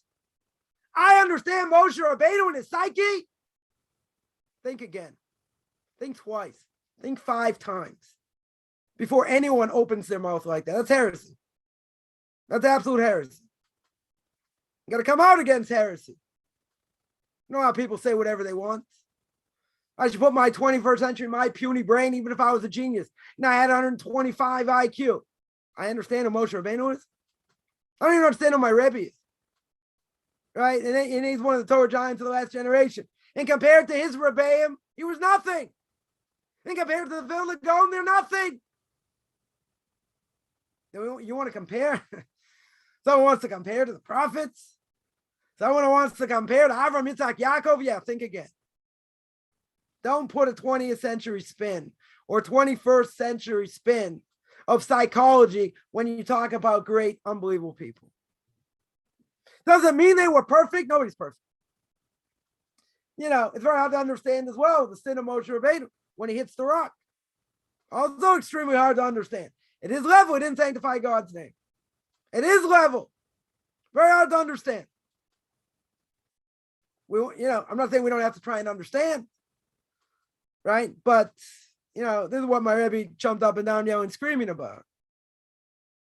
Moshe Rabbeinu and his psyche. Think again. Think twice. Think 5 times before anyone opens their mouth like that. That's heresy. That's absolute heresy. You got to come out against heresy. You know how people say whatever they want? I should put my 21st century, my puny brain, even if I was a genius. Now I had 125 IQ. I understand who Moshe Rabbeinu is. I don't even understand who my Rebbe is. Right? And he's one of the Torah giants of the last generation. And compared to his Rebbeim, he was nothing. And compared to the Vilna Gaon, they're nothing. You want to compare? Someone wants to compare to the prophets? Someone wants to compare to Avraham, Yitzhak, Yaakov? Yeah, think again. Don't put a 20th century spin or 21st century spin of psychology when you talk about great, unbelievable people. Doesn't mean they were perfect. Nobody's perfect. It's very hard to understand as well the sin of Moshe Rabbeinu when he hits the rock. Also extremely hard to understand. It is level. It didn't sanctify God's name. It is level. Very hard to understand. I'm not saying we don't have to try and understand, right? But, this is what my Rebbe jumped up and down yelling, screaming about.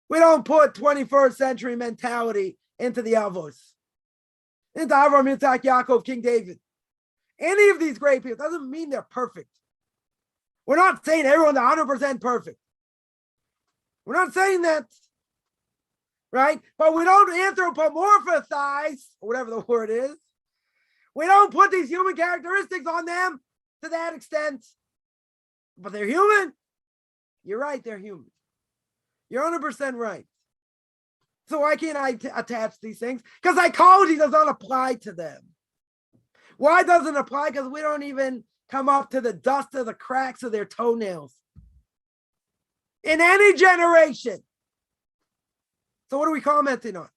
We don't put 21st century mentality into the Avos, into Avraham, Yitzhak, Yaakov, King David. Any of these great people doesn't mean they're perfect. We're not saying everyone's 100% perfect. We're not saying that, right? But we don't anthropomorphize, or whatever the word is. We don't put these human characteristics on them to that extent. But they're human. You're right, they're human. You're 100% right. So why can't I attach these things? Because psychology does not apply to them. Why doesn't it apply? Because we don't even come up to the dust of the cracks of their toenails. In any generation. So what are we commenting on?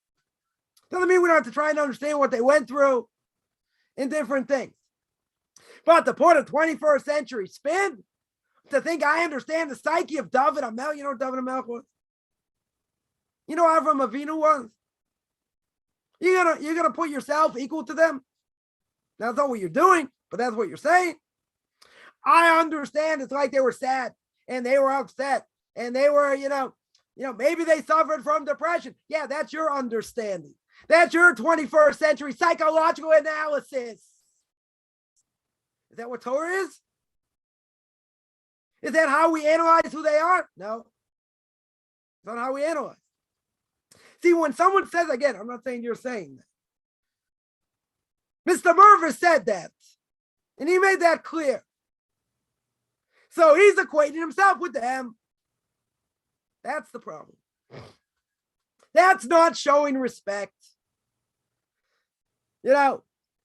Doesn't mean we don't have to try and understand what they went through in different things. But to put a 21st century spin, to think I understand the psyche of David HaMelech, you know what David HaMelech was? You know what Avraham Avinu was? You're gonna put yourself equal to them? That's not what you're doing, but that's what you're saying. I understand it's like they were sad and they were upset and they were, maybe they suffered from depression. Yeah, that's your understanding. That's your 21st century psychological analysis. Is that what Torah is? Is that how we analyze who they are? No. It's not how we analyze. See, when someone says, again, I'm not saying you're saying that. Mr. Mervis said that. And he made that clear. So he's equating himself with them. That's the problem. That's not showing respect. You know,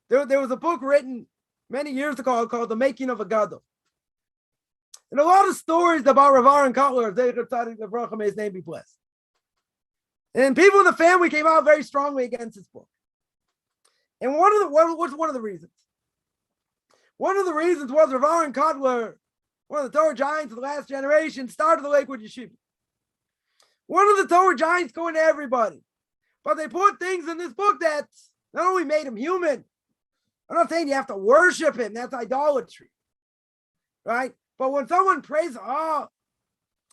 there was a book written many years ago called The Making of a Gadol. And a lot of stories about Rav Aaron Kotler, may his name be blessed. And people in the family came out very strongly against this book. And what's one of the reasons? One of the reasons was Rav Aaron Kotler, one of the Torah giants of the last generation, started the Lakewood Yeshiva. One of the Torah giants going to everybody. But they put things in this book that not only made him human. I'm not saying you have to worship him. That's idolatry. Right? But when someone prays,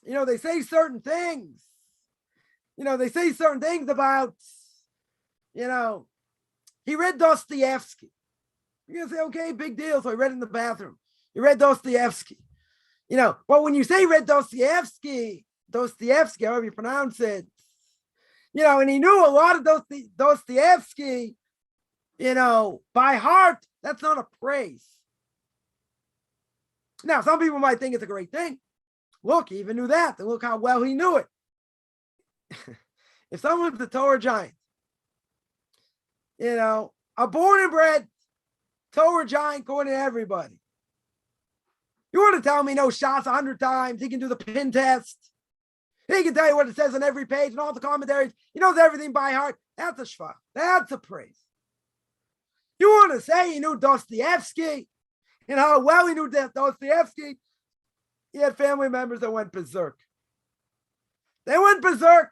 they say certain things. They say certain things about, he read Dostoevsky. You're going to say, okay, big deal. So he read in the bathroom. He read Dostoevsky. But when you say read Dostoevsky, however you pronounce it, and he knew a lot of Dostoevsky, by heart, that's not a praise. Now, some people might think it's a great thing. Look, he even knew that. And look how well he knew it. If someone's a Torah giant, a born and bred Torah giant going to everybody. You want to tell me no shots 100 times? He can do the pin test. He can tell you what it says on every page and all the commentaries. He knows everything by heart. That's a shvach. That's a praise. You want to say he knew Dostoevsky and how well he knew Dostoevsky? He had family members that went berserk. They went berserk.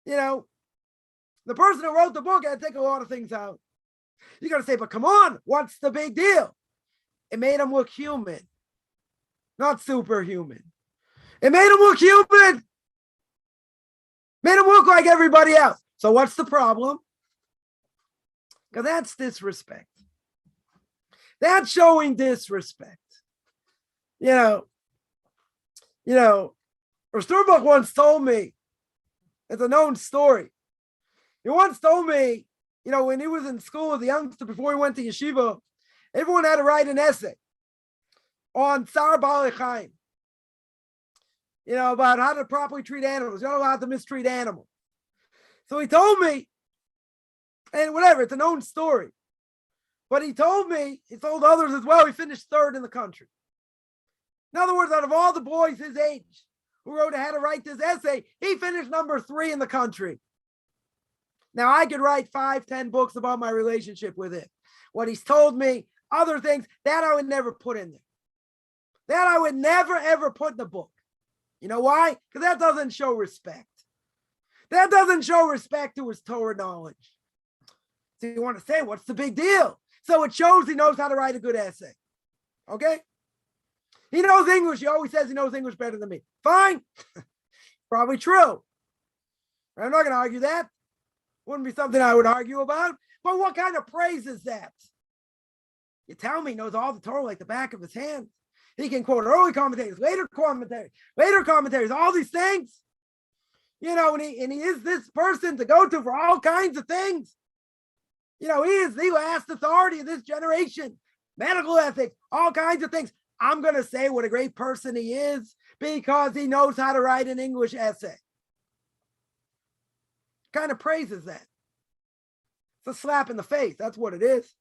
The person who wrote the book had to take a lot of things out. You got to say, but come on, what's the big deal? It made him look human, not superhuman. It made him look human. Made him look like everybody else. So what's the problem? Because that's disrespect. That's showing disrespect. Rav Sturbuck once told me, it's a known story. He once told me, when he was in school as a youngster before he went to yeshiva, everyone had to write an essay on Tsar Baalei Chaim. About how to properly treat animals. You're not allowed to mistreat animals. So he told me, and whatever, it's a known story. But he told others as well, he finished third in the country. In other words, out of all the boys his age who wrote how to write this essay, he finished number 3 in the country. Now, I could write 5-10 books about my relationship with him. What he's told me, other things, that I would never put in there. That I would never, ever put in the book. You know why? Because that doesn't show respect. That doesn't show respect to his Torah knowledge. So you want to say, what's the big deal? So it shows he knows how to write a good essay. Okay? He knows English. He always says he knows English better than me. Fine. Probably true. I'm not going to argue that. Wouldn't be something I would argue about. But what kind of praise is that? You tell me he knows all the Torah like the back of his hand. He can quote early commentators, later commentaries, all these things. And he is this person to go to for all kinds of things. He is the last authority of this generation. Medical ethics, all kinds of things. I'm going to say what a great person he is because he knows how to write an English essay. What kind of praise is that? It's a slap in the face. That's what it is.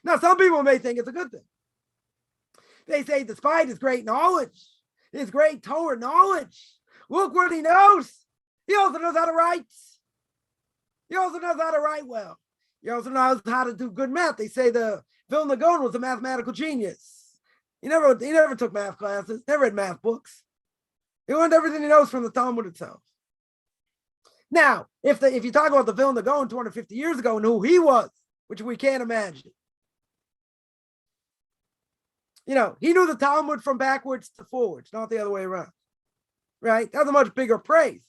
Now, some people may think it's a good thing. They say, despite his great knowledge, his great Torah knowledge, look what he knows. He also knows how to write. He also knows how to write well. He also knows how to do good math. They say the Vilna Gaon was a mathematical genius. He never took math classes, never read math books. He learned everything he knows from the Talmud itself. Now, if you talk about the Vilna Gaon 250 years ago and who he was, which we can't imagine, he knew the Talmud from backwards to forwards, not the other way around. Right? That's a much bigger praise.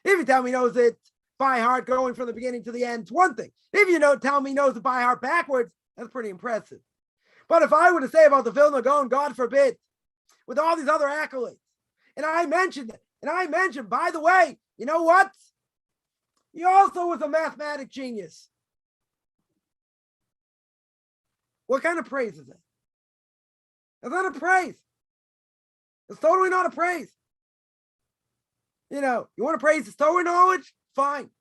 If you tell me he knows it by heart going from the beginning to the end, it's one thing. If you tell me he knows it by heart backwards, that's pretty impressive. But if I were to say about the Vilna Gaon, God forbid, with all these other accolades, and I mentioned it, by the way, you know what? He also was a mathematic genius. What kind of praise is that? It's not a praise. It's totally not a praise. You want to praise his Torah knowledge? Fine.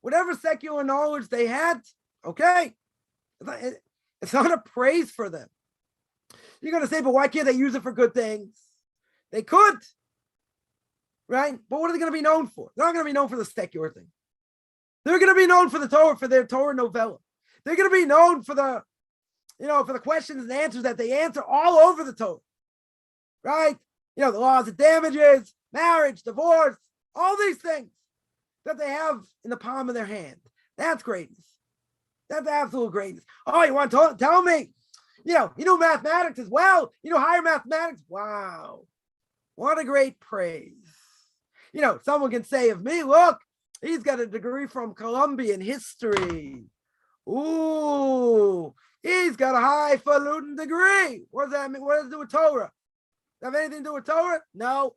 whatever secular knowledge they had, okay, it's not a praise for them. You're going to say, but why can't they use it for good things? They could, right? But what are they going to be known for? They're not going to be known for the secular thing. They're going to be known for the Torah, for their Torah novella. They're going to be known for the, for the questions and answers that they answer all over the Torah, right? The laws of damages, marriage, divorce, all these things that they have in the palm of their hand. That's greatness. That's absolute greatness. Oh, you want to tell me, mathematics as well? Higher mathematics? Wow. What a great praise. Someone can say of me, look, he's got a degree from Columbia in history. Ooh, he's got a highfalutin degree. What does that mean? What does it do with Torah? Does it have anything to do with Torah? No.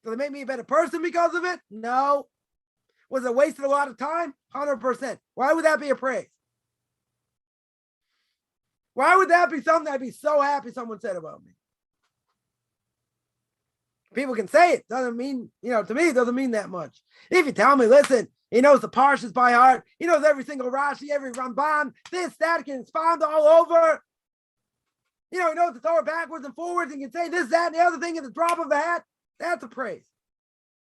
Does it make me a better person because of it? No. Was it wasted a lot of time? 100%. Why would that be a praise? Why would that be something I'd be so happy someone said about me? People can say it. Doesn't mean, to me, it doesn't mean that much. If you tell me, listen, he knows the Parshas by heart. He knows every single Rashi, every Ramban, this, that, can expound all over. He knows the Torah backwards and forwards and can say this, that, and the other thing in the drop of a hat. That's a praise.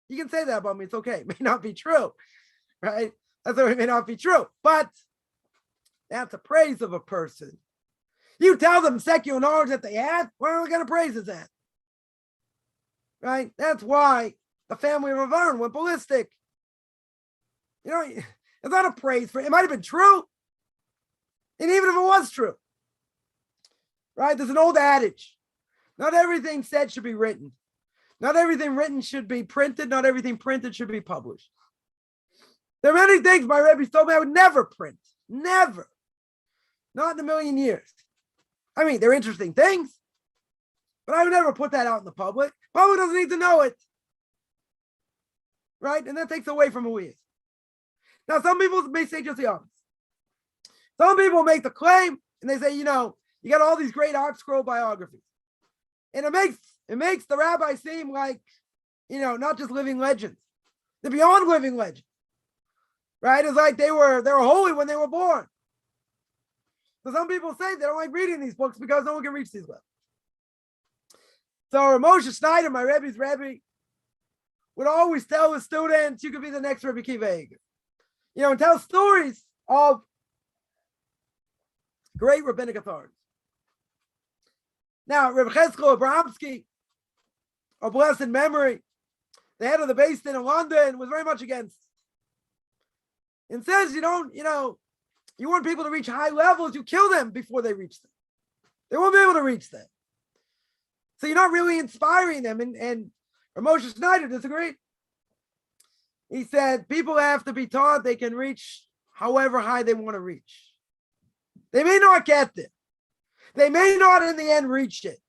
You can say that about me. It's okay. It may not be true, right? That's what it may not be true. But that's a praise of a person. You tell them secular knowledge that they had, what kind of praise is that? Right? That's why the family of Aaron went ballistic. It's not a praise for it. It might have been true. And even if it was true, right? There's an old adage. Not everything said should be written. Not everything written should be printed. Not everything printed should be published. There are many things my Rebbe told me I would never print. Never. Not in a million years. I mean, they're interesting things, but I would never put that out in the public. Public doesn't need to know it. Right? And that takes away from who he is. Now, some people may say just the opposite. Some people make the claim and they say, you got all these great art scroll biographies. And it makes the rabbi seem like, not just living legends. They're beyond living legends. Right? It's like they were holy when they were born. So some people say they don't like reading these books because no one can reach these levels. So Moshe Schneider, my Rebbe's Rebbe, would always tell his students, you could be the next Rebbe Kiva Eger. And tell stories of great rabbinic authorities. Now, Reb Cheskel Abramsky, of blessed memory, the head of the Beis Din in London, was very much against. And says, you want people to reach high levels, you kill them before they reach them. They won't be able to reach them. So you're not really inspiring them. And Moshe Schneider disagreed. He said, people have to be taught they can reach however high they want to reach. They may not get there. They may not in the end reach it.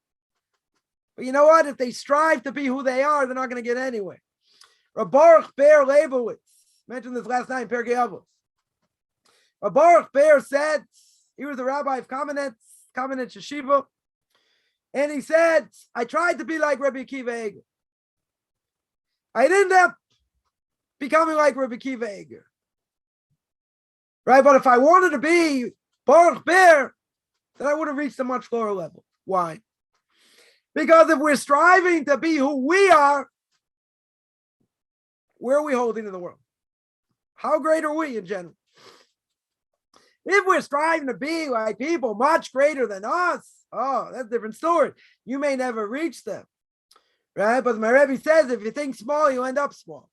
But you know what? If they strive to be who they are, they're not going to get anywhere. Baruch Ber Leibowitz mentioned this last night in Pirkei Avos. Baruch Ber said, he was the rabbi of Kamenetz Yeshiva, and he said, I tried to be like Rebbe Akiva Eger. I ended up becoming like Rebbe Akiva Eger. Right? But if I wanted to be Baruch Ber, then I would have reached a much lower level. Why? Because if we're striving to be who we are, where are we holding in the world? How great are we in general? If we're striving to be like people much greater than us, oh, that's a different story. You may never reach them, right? But my Rebbe says, if you think small, you end up small.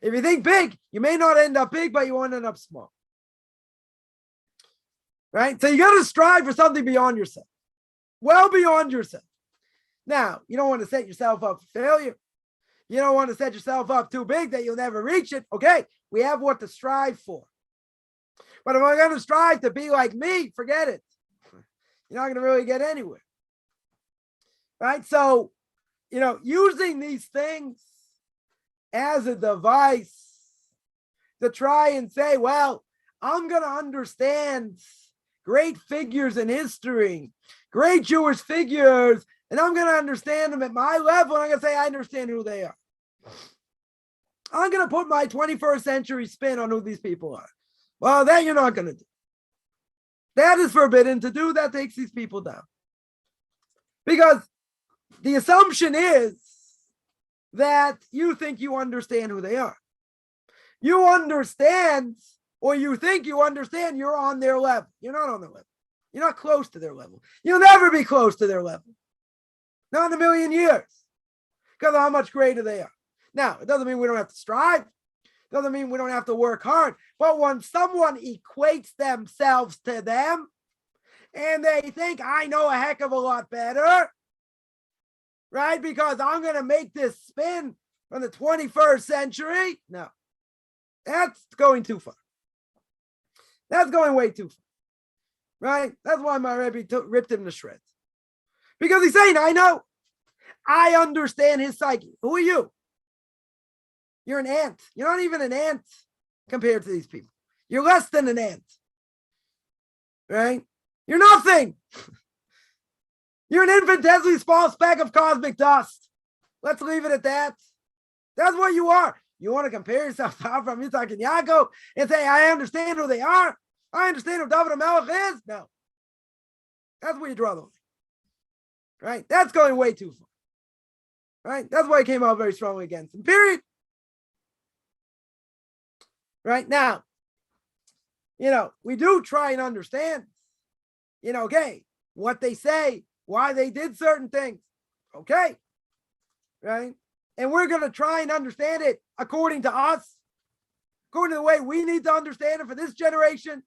If you think big, you may not end up big, but you won't end up small. Right? So you got to strive for something beyond yourself, well beyond yourself. Now, you don't want to set yourself up for failure. You don't want to set yourself up too big that you'll never reach it. Okay, we have what to strive for. But if I'm going to strive to be like me, forget it. You're not going to really get anywhere. Right? So, using these things as a device to try and say, well, I'm going to understand great figures in history, great Jewish figures, and I'm going to understand them at my level, and I'm going to say I understand who they are. I'm going to put my 21st century spin on who these people are. Well, that you're not going to do. That is forbidden to do. That takes these people down. Because the assumption is that you think you understand who they are. You understand, or you think you understand, you're on their level. You're not on their level. You're not close to their level. You'll never be close to their level. Not in a million years. Because of how much greater they are. Now, it doesn't mean we don't have to strive. It doesn't mean we don't have to work hard. But when someone equates themselves to them, and they think, I know a heck of a lot better, right? Because I'm going to make this spin from the 21st century. No, that's going too far. That's going way too far, right? That's why my Rebbe ripped him to shreds. Because he's saying, I know. I understand his psyche. Who are you? You're an ant. You're not even an ant compared to these people. You're less than an ant, right? You're nothing. You're an infinitesimally small speck of cosmic dust. Let's leave it at that. That's what you are. You want to compare yourself to Avraham, Yitzhak, and Yaakov and say, I understand who they are. I understand who David HaMelech is. No. That's where you draw the line. Right? That's going way too far. Right? That's why I came out very strongly against him. Period. Right? Now, we do try and understand, okay, what they say, why they did certain things. Okay. Right? And we're going to try and understand it according to us, according to the way we need to understand it for this generation.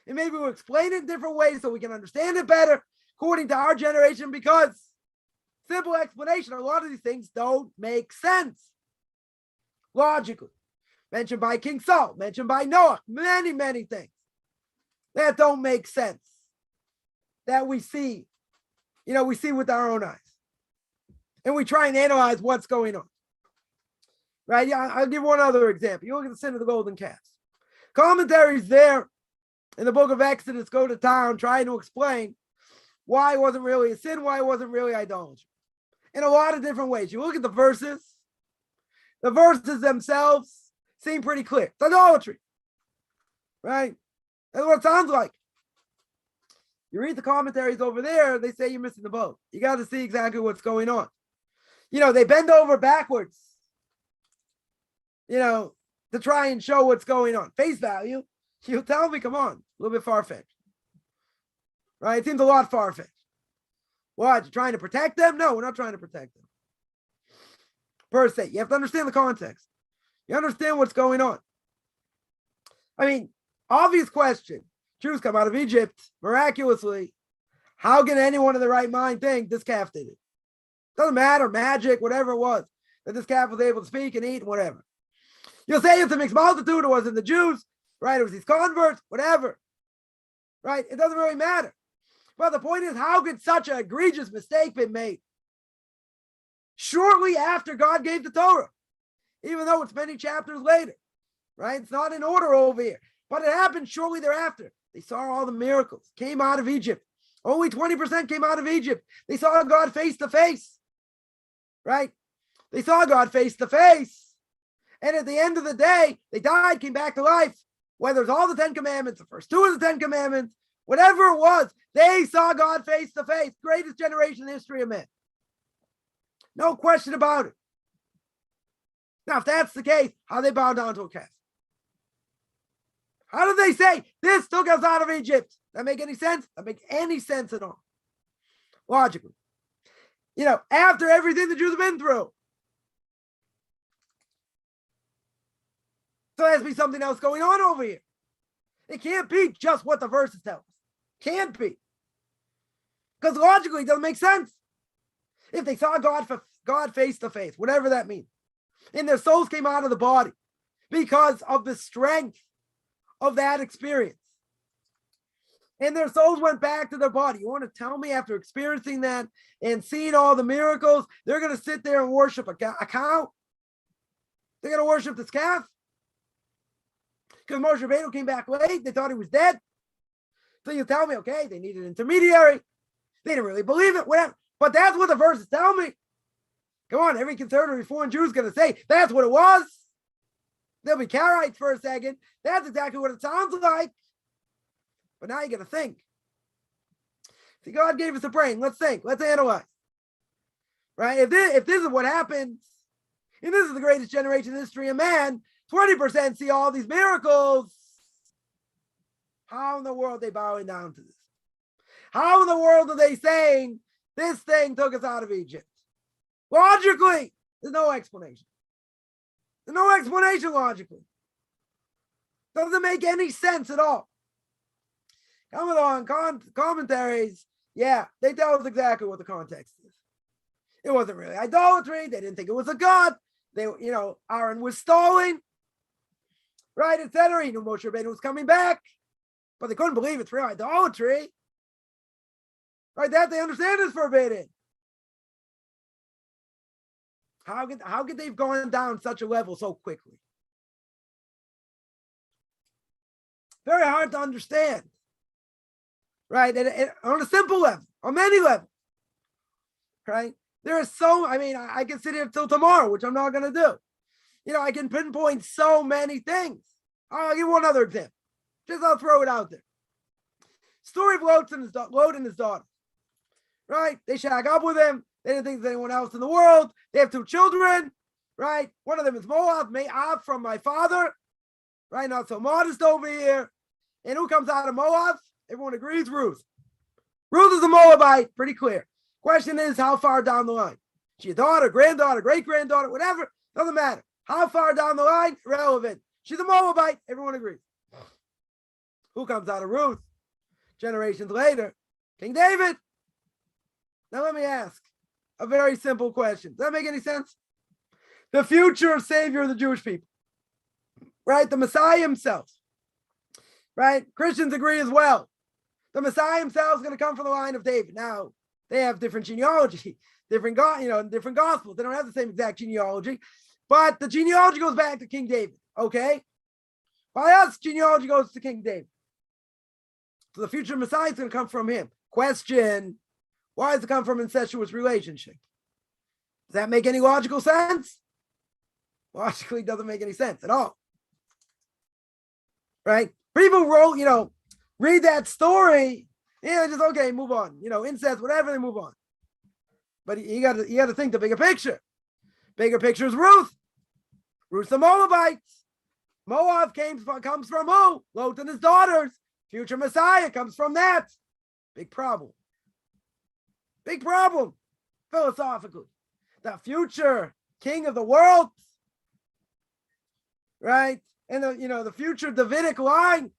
And maybe we'll explain it in different ways so we can understand it better according to our generation, because simple explanation, a lot of these things don't make sense logically. Mentioned by King Saul, mentioned by Noah, many, many things that don't make sense that we see, we see with our own eyes. And we try and analyze what's going on. Right? Yeah, I'll give one other example. You look at the sin of the golden calves. Commentaries there in the book of Exodus go to town trying to explain why it wasn't really a sin, why it wasn't really idolatry. In a lot of different ways. You look at the verses themselves seem pretty clear. It's idolatry. Right? That's what it sounds like. You read the commentaries over there, they say you're missing the boat. You got to see exactly what's going on. They bend over backwards, to try and show what's going on. Face value, you'll tell me, come on, a little bit far-fetched. Right? It seems a lot far-fetched. What? You're trying to protect them? No, we're not trying to protect them. Per se. You have to understand the context. You understand what's going on. I mean, obvious question. Jews come out of Egypt miraculously. How can anyone in the right mind think this calf did it? Doesn't matter, magic, whatever it was, that this calf was able to speak and eat and whatever. You'll say it's a mixed multitude, it wasn't the Jews, right? It was these converts, whatever. Right? It doesn't really matter. But the point is, how could such an egregious mistake be made? Shortly after God gave the Torah, even though it's many chapters later, right? It's not in order over here, but it happened shortly thereafter. They saw all the miracles, came out of Egypt. Only 20% came out of Egypt. They saw God face to face, right? They saw God face to face. And at the end of the day, they died, came back to life. Whether it's all the 10 commandments, the first 2 of the 10 commandments, whatever it was, they saw God face to face. Greatest generation in the history of men. No question about it. Now, if that's the case, how they bow down to a calf? How did they say, this took us out of Egypt? That make any sense? That make any sense at all? Logically. After everything the Jews have been through. So there has to be something else going on over here. It can't be just what the verses tell us. Can't be. Because logically it doesn't make sense. If they saw God face to face, whatever that means, and their souls came out of the body because of the strength of that experience, and their souls went back to their body. You want to tell me after experiencing that and seeing all the miracles, they're going to sit there and worship a cow? They're going to worship this calf? Because Moshe Rabbeinu came back late. They thought he was dead. So you tell me, okay, they needed an intermediary. They didn't really believe it, whatever. But that's what the verses tell me. Come on, every conservative Reformed Jew is going to say, that's what it was. They'll be Karaites for a second. That's exactly what it sounds like. But now you got to think. See, God gave us a brain. Let's think. Let's analyze. Right? If this is what happens, and this is the greatest generation in history of man, 20% see all these miracles. How in the world are they bowing down to this? How in the world are they saying this thing took us out of Egypt? Logically, there's no explanation. There's no explanation logically. Doesn't make any sense at all. Coming on commentaries, yeah, they tell us exactly what the context is. It wasn't really idolatry. They didn't think it was a god. They, Aaron was stalling, right, etc. He knew Moshe Rabbeinu was coming back, but they couldn't believe it's real idolatry. Right, that they understand is forbidden. How could they've gone down such a level so quickly? Very hard to understand. Right, and on a simple level, on many levels. Right, there are I can sit here till tomorrow, which I'm not going to do. I can pinpoint so many things. I'll give one other example. I'll throw it out there. Story of Lot and his daughter. Right? They shag up with him. They didn't think there's anyone else in the world. They have 2 children. Right? One of them is Moab from my father. Right? Not so modest over here. And who comes out of Moab? Everyone agrees, Ruth. Ruth is a Moabite. Pretty clear. Question is, how far down the line? She's a daughter, granddaughter, great-granddaughter, whatever. Doesn't matter. How far down the line? Irrelevant. She's a Moabite. Everyone agrees. Who comes out of Ruth? Generations later, King David. Now let me ask a very simple question. Does that make any sense? The future savior of the Jewish people. Right? The Messiah himself. Right? Christians agree as well. The Messiah himself is going to come from the line of David. Now, they have different genealogy, different gospels. They don't have the same exact genealogy, but the genealogy goes back to King David. Okay? By us, genealogy goes to King David. So the future Messiah is going to come from him. Question, why does it come from incestuous relationship? Does that make any logical sense? Logically, it doesn't make any sense at all. Right? People read that story, just okay, move on. Incest, whatever, they move on. But you got to think the bigger picture. Bigger picture is Ruth. Ruth's the Moabites. Moab comes from who? Lot and his daughters. Future Messiah comes from that. Big problem. Big problem. Philosophically. The future king of the world. Right? And the future Davidic line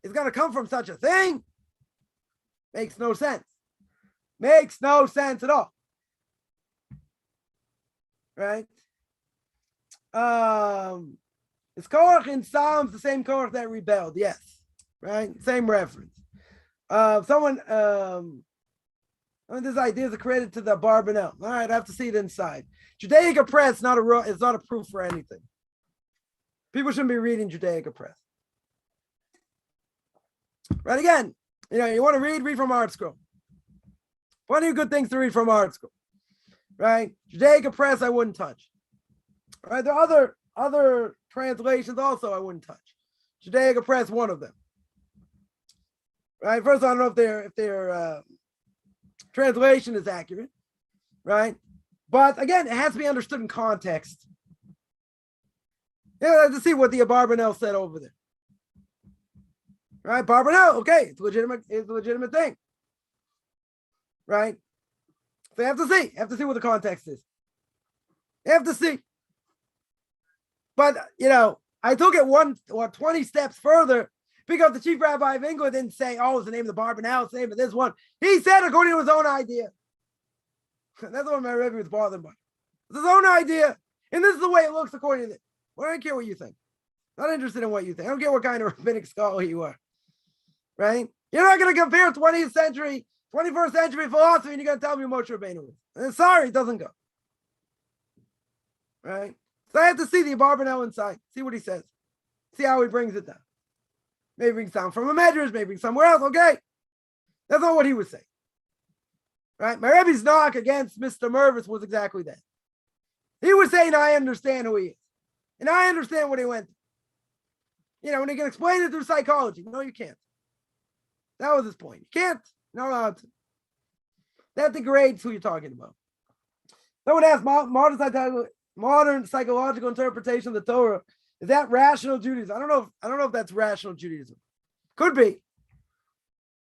is going to come from such a thing. Makes no sense. Makes no sense at all. Right? Is Korach in Psalms the same Korach that rebelled? Yes. Right? Same reference. This idea is a credit to the Barbanel. All right, I have to see it inside. Judaica Press is not a proof for anything. People shouldn't be reading Judaica Press. Right, again, you want to read from Art Scroll. Plenty of good things to read from Art Scroll. Right? Judaica Press, I wouldn't touch. Right? There are other translations also I wouldn't touch. Judaica Press, one of them. Right? First, I don't know if their translation is accurate. Right? But again, it has to be understood in context. Let's see what the Abarbanel said over there. Right? Barbanel, okay, it's a legitimate thing. Right? So you have to see what the context is. You have to see. But, I took it 20 steps further because the chief rabbi of England didn't say, it's the name of the Barbanel, it's the name of this one. He said according to his own idea. That's what my Rebbe was bothered by. It's his own idea. And this is the way it looks according to this. Well, I don't care what you think. Not interested in what you think. I don't care what kind of rabbinic scholar you are. Right? You're not going to compare 20th century, 21st century philosophy and you're going to tell me Moshe Rabbeinu is. Sorry, it doesn't go. Right? So I have to see the Abarbanel inside. See what he says. See how he brings it down. Maybe brings down from a medrash, maybe somewhere else. Okay. That's not what he was saying. Right? My Rebbe's knock against Mr. Mervis was exactly that. He was saying, I understand who he is. And I understand what he went through. when he can explain it through psychology. No, you can't. That was his point. You can't. Not allowed to. That degrades who you're talking about. Someone asked, modern psychological interpretation of the Torah, is that rational Judaism? I don't know if that's rational Judaism. Could be.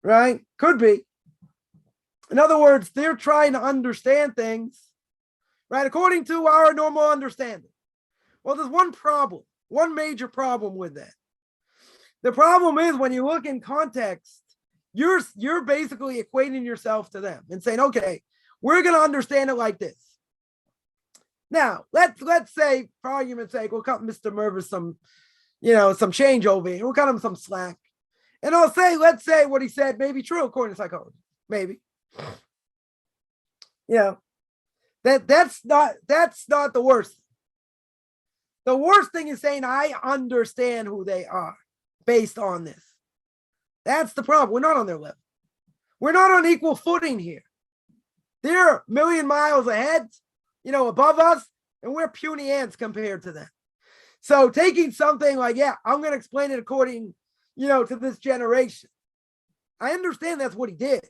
Right? Could be. In other words, they're trying to understand things, right, according to our normal understanding. Well, there's one major problem with that. The problem is when you look in context, you're basically equating yourself to them and saying, okay, we're going to understand it like this. Now, let's say, for argument's sake, we'll cut Mr. Mervis some change over here. We'll cut him some slack. And let's say what he said may be true according to psychology. Maybe. That's not the worst. The worst thing is saying, I understand who they are based on this. That's the problem. We're not on their level. We're not on equal footing here. They're a million miles ahead, above us, and we're puny ants compared to them. So taking something like, I'm going to explain it according, to this generation. I understand that's what he did.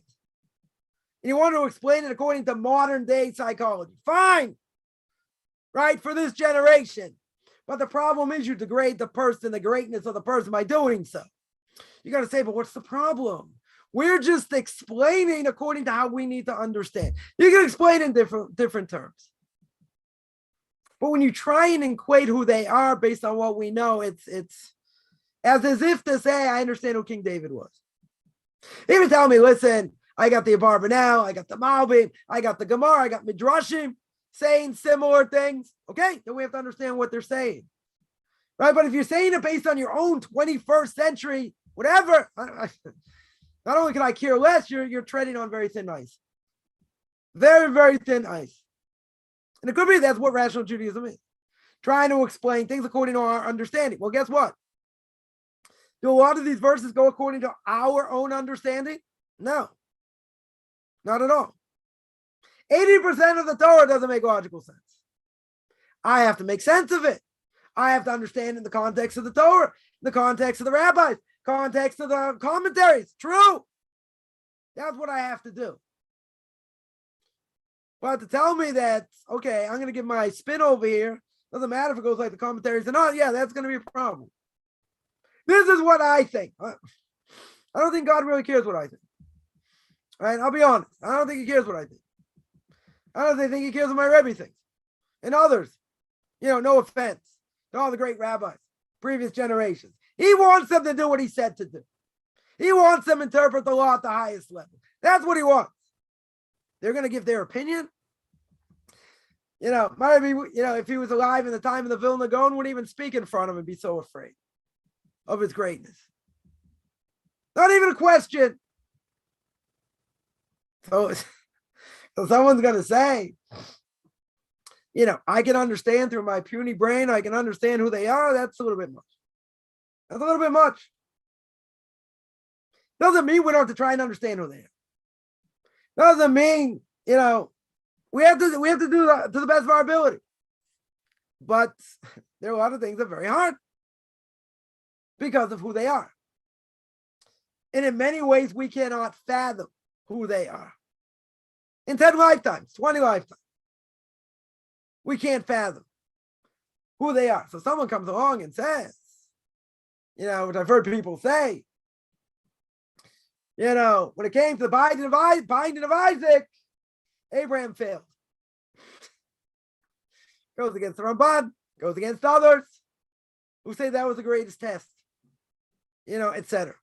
And he wanted to explain it according to modern day psychology. Fine. Right? For this generation. But the problem is you degrade the person, the greatness of the person by doing so. You got to say, but what's the problem? We're just explaining according to how we need to understand. You can explain in different terms. But when you try and equate who they are based on what we know, it's as if to say, I understand who King David was. Even tell me, listen, I got the Abarbanel, I got the Malbim, I got the Gemara, I got Midrashim saying similar things. Okay, then we have to understand what they're saying. Right? But if you're saying it based on your own 21st century, whatever, not only can I care less, you're treading on very thin ice. Very, very thin ice. And it could be that's what rational Judaism is. Trying to explain things according to our understanding. Well, guess what? Do a lot of these verses go according to our own understanding? No. Not at all. 80% of the Torah doesn't make logical sense. I have to make sense of it. I have to understand in the context of the Torah, the context of the rabbis, context of the commentaries. True. That's what I have to do. But to tell me that, okay, I'm going to give my spin over here, doesn't matter if it goes like the commentaries or not, that's going to be a problem. This is what I think. I don't think God really cares what I think. All right, I'll be honest. I don't think he cares what I think. I don't think he cares what my Rebbe thinks. And others. No offense to all the great rabbis, previous generations. He wants them to do what he said to do. He wants them to interpret the law at the highest level. That's what he wants. They're going to give their opinion. Might be, if he was alive in the time of the Vilna Gaon, wouldn't even speak in front of him and be so afraid of his greatness. Not even a question. So someone's going to say, I can understand through my puny brain, I can understand who they are. That's a little bit much. That's a little bit much. Doesn't mean we don't have to try and understand who they are. Doesn't mean, we have to do that to the best of our ability. But there are a lot of things that are very hard because of who they are. And in many ways, we cannot fathom who they are. In 10 lifetimes, 20 lifetimes, we can't fathom who they are. So someone comes along and says, which I've heard people say, when it came to the binding of Isaac, Abraham failed. Goes against the Ramban, goes against others who say that was the greatest test, etc.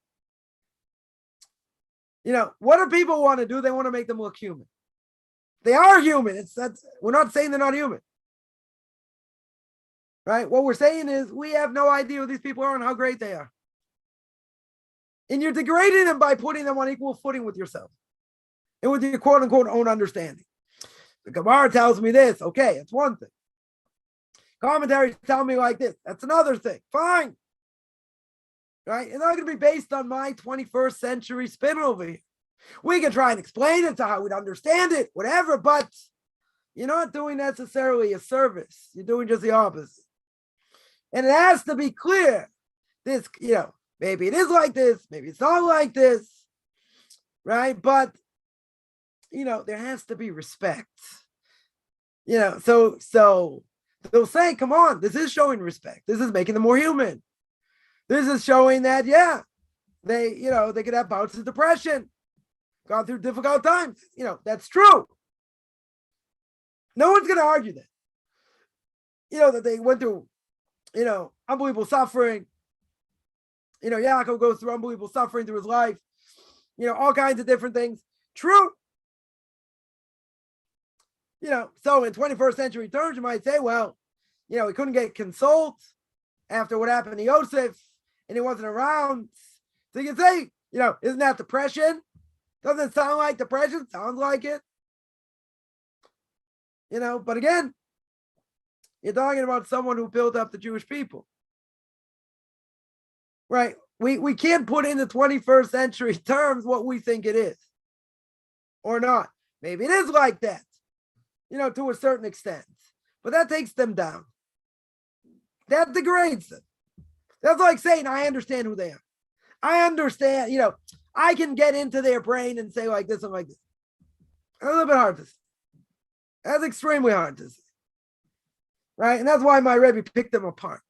What do people want to do? They want to make them look human. They are human. We're not saying they're not human. Right? What we're saying is we have no idea who these people are and how great they are. And you're degrading them by putting them on equal footing with yourself and with your quote unquote own understanding. The Gemara tells me this. Okay, it's one thing. Commentaries tell me like this. That's another thing. Fine. Right? It's not going to be based on my 21st century spin over here. We can try and explain it to how we'd understand it, whatever, but you're not doing necessarily a service. You're doing just the opposite. And it has to be clear this, maybe it is like this, maybe it's not like this, right? But, there has to be respect. So they'll say, come on, this is showing respect. This is making them more human. This is showing that, they could have bouts of depression, gone through difficult times. That's true. No one's going to argue that. That they went through, unbelievable suffering. Yaakov goes through unbelievable suffering through his life. All kinds of different things. True. So in 21st century terms, you might say, well, he couldn't get consoled after what happened to Yosef, and he wasn't around. So you can say, isn't that depression? Doesn't it sound like depression? Sounds like it. But again, you're talking about someone who built up the Jewish people. Right? We can't put in the 21st century terms what we think it is. Or not. Maybe it is like that, to a certain extent. But that takes them down. That degrades them. That's like saying, I understand who they are. I understand, I can get into their brain and say like this and like this. That's a little bit hard to say. That's extremely hard to say. Right? And that's why my Rebbe picked them apart.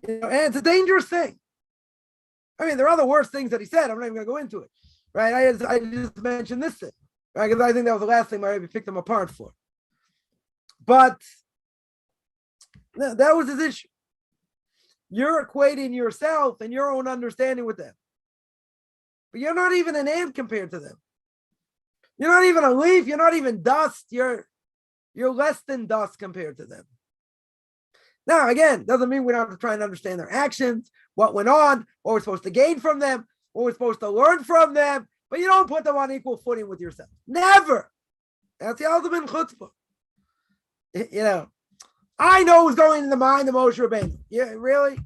And it's a dangerous thing. I mean, there are other worse things that he said. I'm not even going to go into it. Right? I just mentioned this thing. Right? Because I think that was the last thing my Rebbe picked them apart for. But that was his issue. You're equating yourself and your own understanding with them. But you're not even an ant compared to them. You're not even a leaf. You're not even dust. You're less than dust compared to them. Now, again, doesn't mean we don't have to try and understand their actions, what went on, what we're supposed to gain from them, what we're supposed to learn from them. But you don't put them on equal footing with yourself. Never. That's the ultimate chutzpah. I know who's going in the mind of Moshe Rabbeinu. Yeah, really?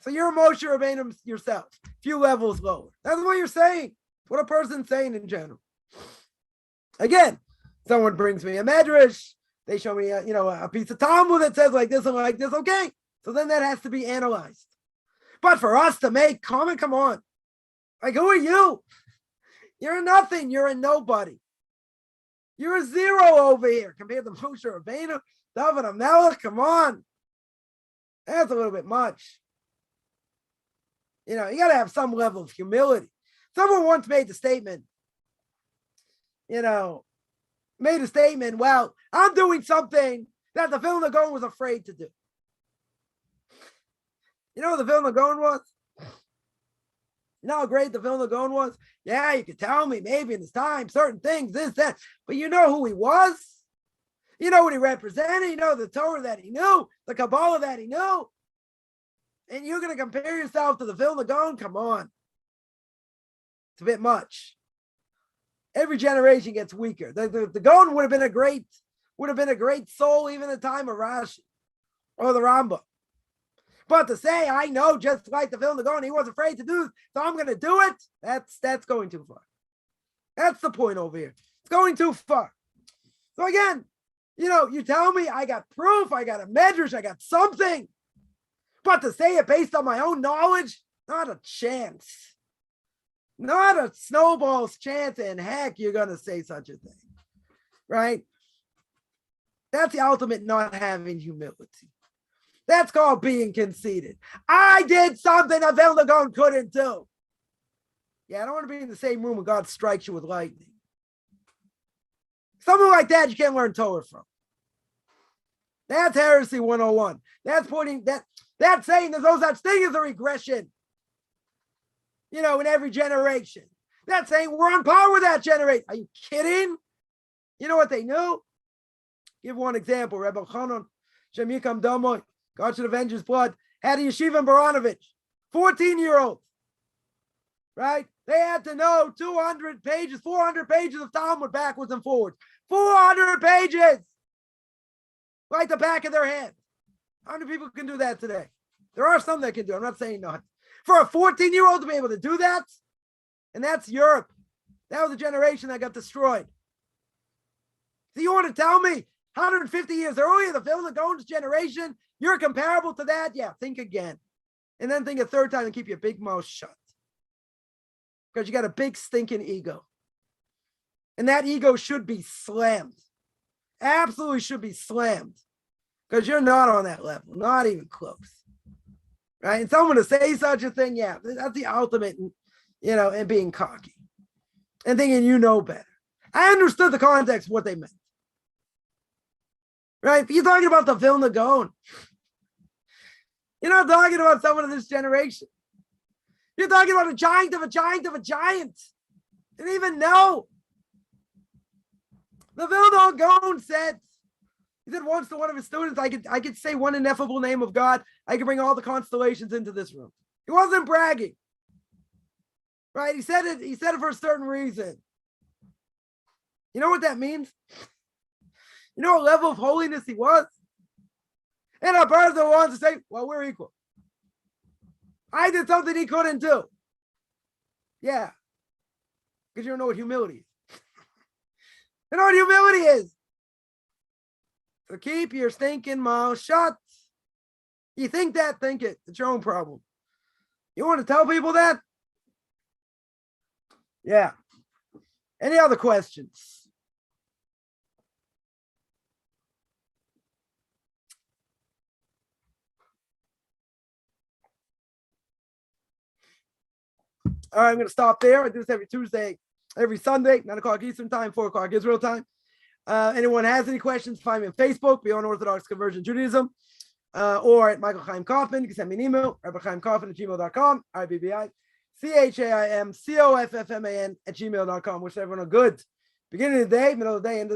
So you're Moshe Rabbeinu yourself, a few levels lower. That's what you're saying. It's what a person's saying in general. Again, someone brings me a medrash. They show me a piece of Talmud that says like this and like this. Okay, so then that has to be analyzed. But for us to make comment, come on. Like, who are you? You're a nothing. You're a nobody. You're a zero over here compared to Moshe Rabbeinu, David HaMelech. Come on. That's a little bit much. You got to have some level of humility. Someone once made the statement, well, I'm doing something that the Vilna Gaon was afraid to do. You know what the Vilna Gaon was? You know how great the Vilna Gaon was? Yeah, you could tell me maybe in his time, certain things, this, that. But you know who he was? You know what he represented? You know the Torah that he knew, the Kabbalah that he knew? And you're going to compare yourself to the Vilna Gaon? Come on. It's a bit much. Every generation gets weaker. The Gaon would have been a great soul even in the time of Rashi or the Rambam. But to say, I know, just like the Vilna Gaon, he was afraid to do it, so I'm going to do it, that's going too far. That's the point over here. It's going too far. So again, you tell me I got proof, I got a medrash, I got something. But to say it based on my own knowledge, not a chance. Not a snowball's chance in heck you're going to say such a thing. Right? That's the ultimate not having humility. That's called being conceited. I did something a Vilna Gaon couldn't do. Yeah, I don't want to be in the same room when God strikes you with lightning. Something like that you can't learn Torah from. That's heresy 101. That's saying there's no such thing as a regression. In every generation. That's saying we're on par with that generation. Are you kidding? You know what they knew? Give one example. Rebbe Chanon, Shem Yikam Damoy, God should avenge his blood, had a yeshiva in Baranovich, 14-year-old. Right? They had to know 400 pages of Talmud backwards and forwards. 400 pages! Like the back of their head. How many people can do that today? There are some that can do it. I'm not saying not. For a 14-year-old to be able to do that, and that's Europe. That was a generation that got destroyed. So you want to tell me 150 years earlier, the Vilna Gaon's generation, you're comparable to that? Yeah, think again. And then think a third time and keep your big mouth shut. Because you got a big stinking ego. And that ego should be slammed. Absolutely should be slammed. Because you're not on that level, not even close. Right? And someone to say such a thing, yeah, that's the ultimate, in being cocky. And thinking you know better. I understood the context of what they meant. Right? You're talking about the Vilna Gaon. You're not talking about someone of this generation. You're talking about a giant of a giant of a giant. Didn't even know. The Vilna Gaon said, he said once to one of his students, I could say one ineffable name of God. I could bring all the constellations into this room. He wasn't bragging. Right? He said it for a certain reason. You know what that means? You know what level of holiness he was? And a person wants to say, well, we're equal. I did something he couldn't do. Yeah. Because you don't know what humility is. You know what humility is? So keep your stinking mouth shut. You think that, think it. It's your own problem. You want to tell people that? Yeah. Any other questions? All right, I'm going to stop there. I do this every Tuesday, every Sunday, 9 o'clock Eastern time, 4 o'clock Israel time. Anyone has any questions, find me on Facebook, Beyond Orthodox Conversion Judaism, or at Michael Chaim Kaufman. You can send me an email, rabbichaimkaufman@gmail.com, RBBICHAIMCOFFMAN @gmail.com. Wish everyone a good beginning of the day, middle of the day, end of the day.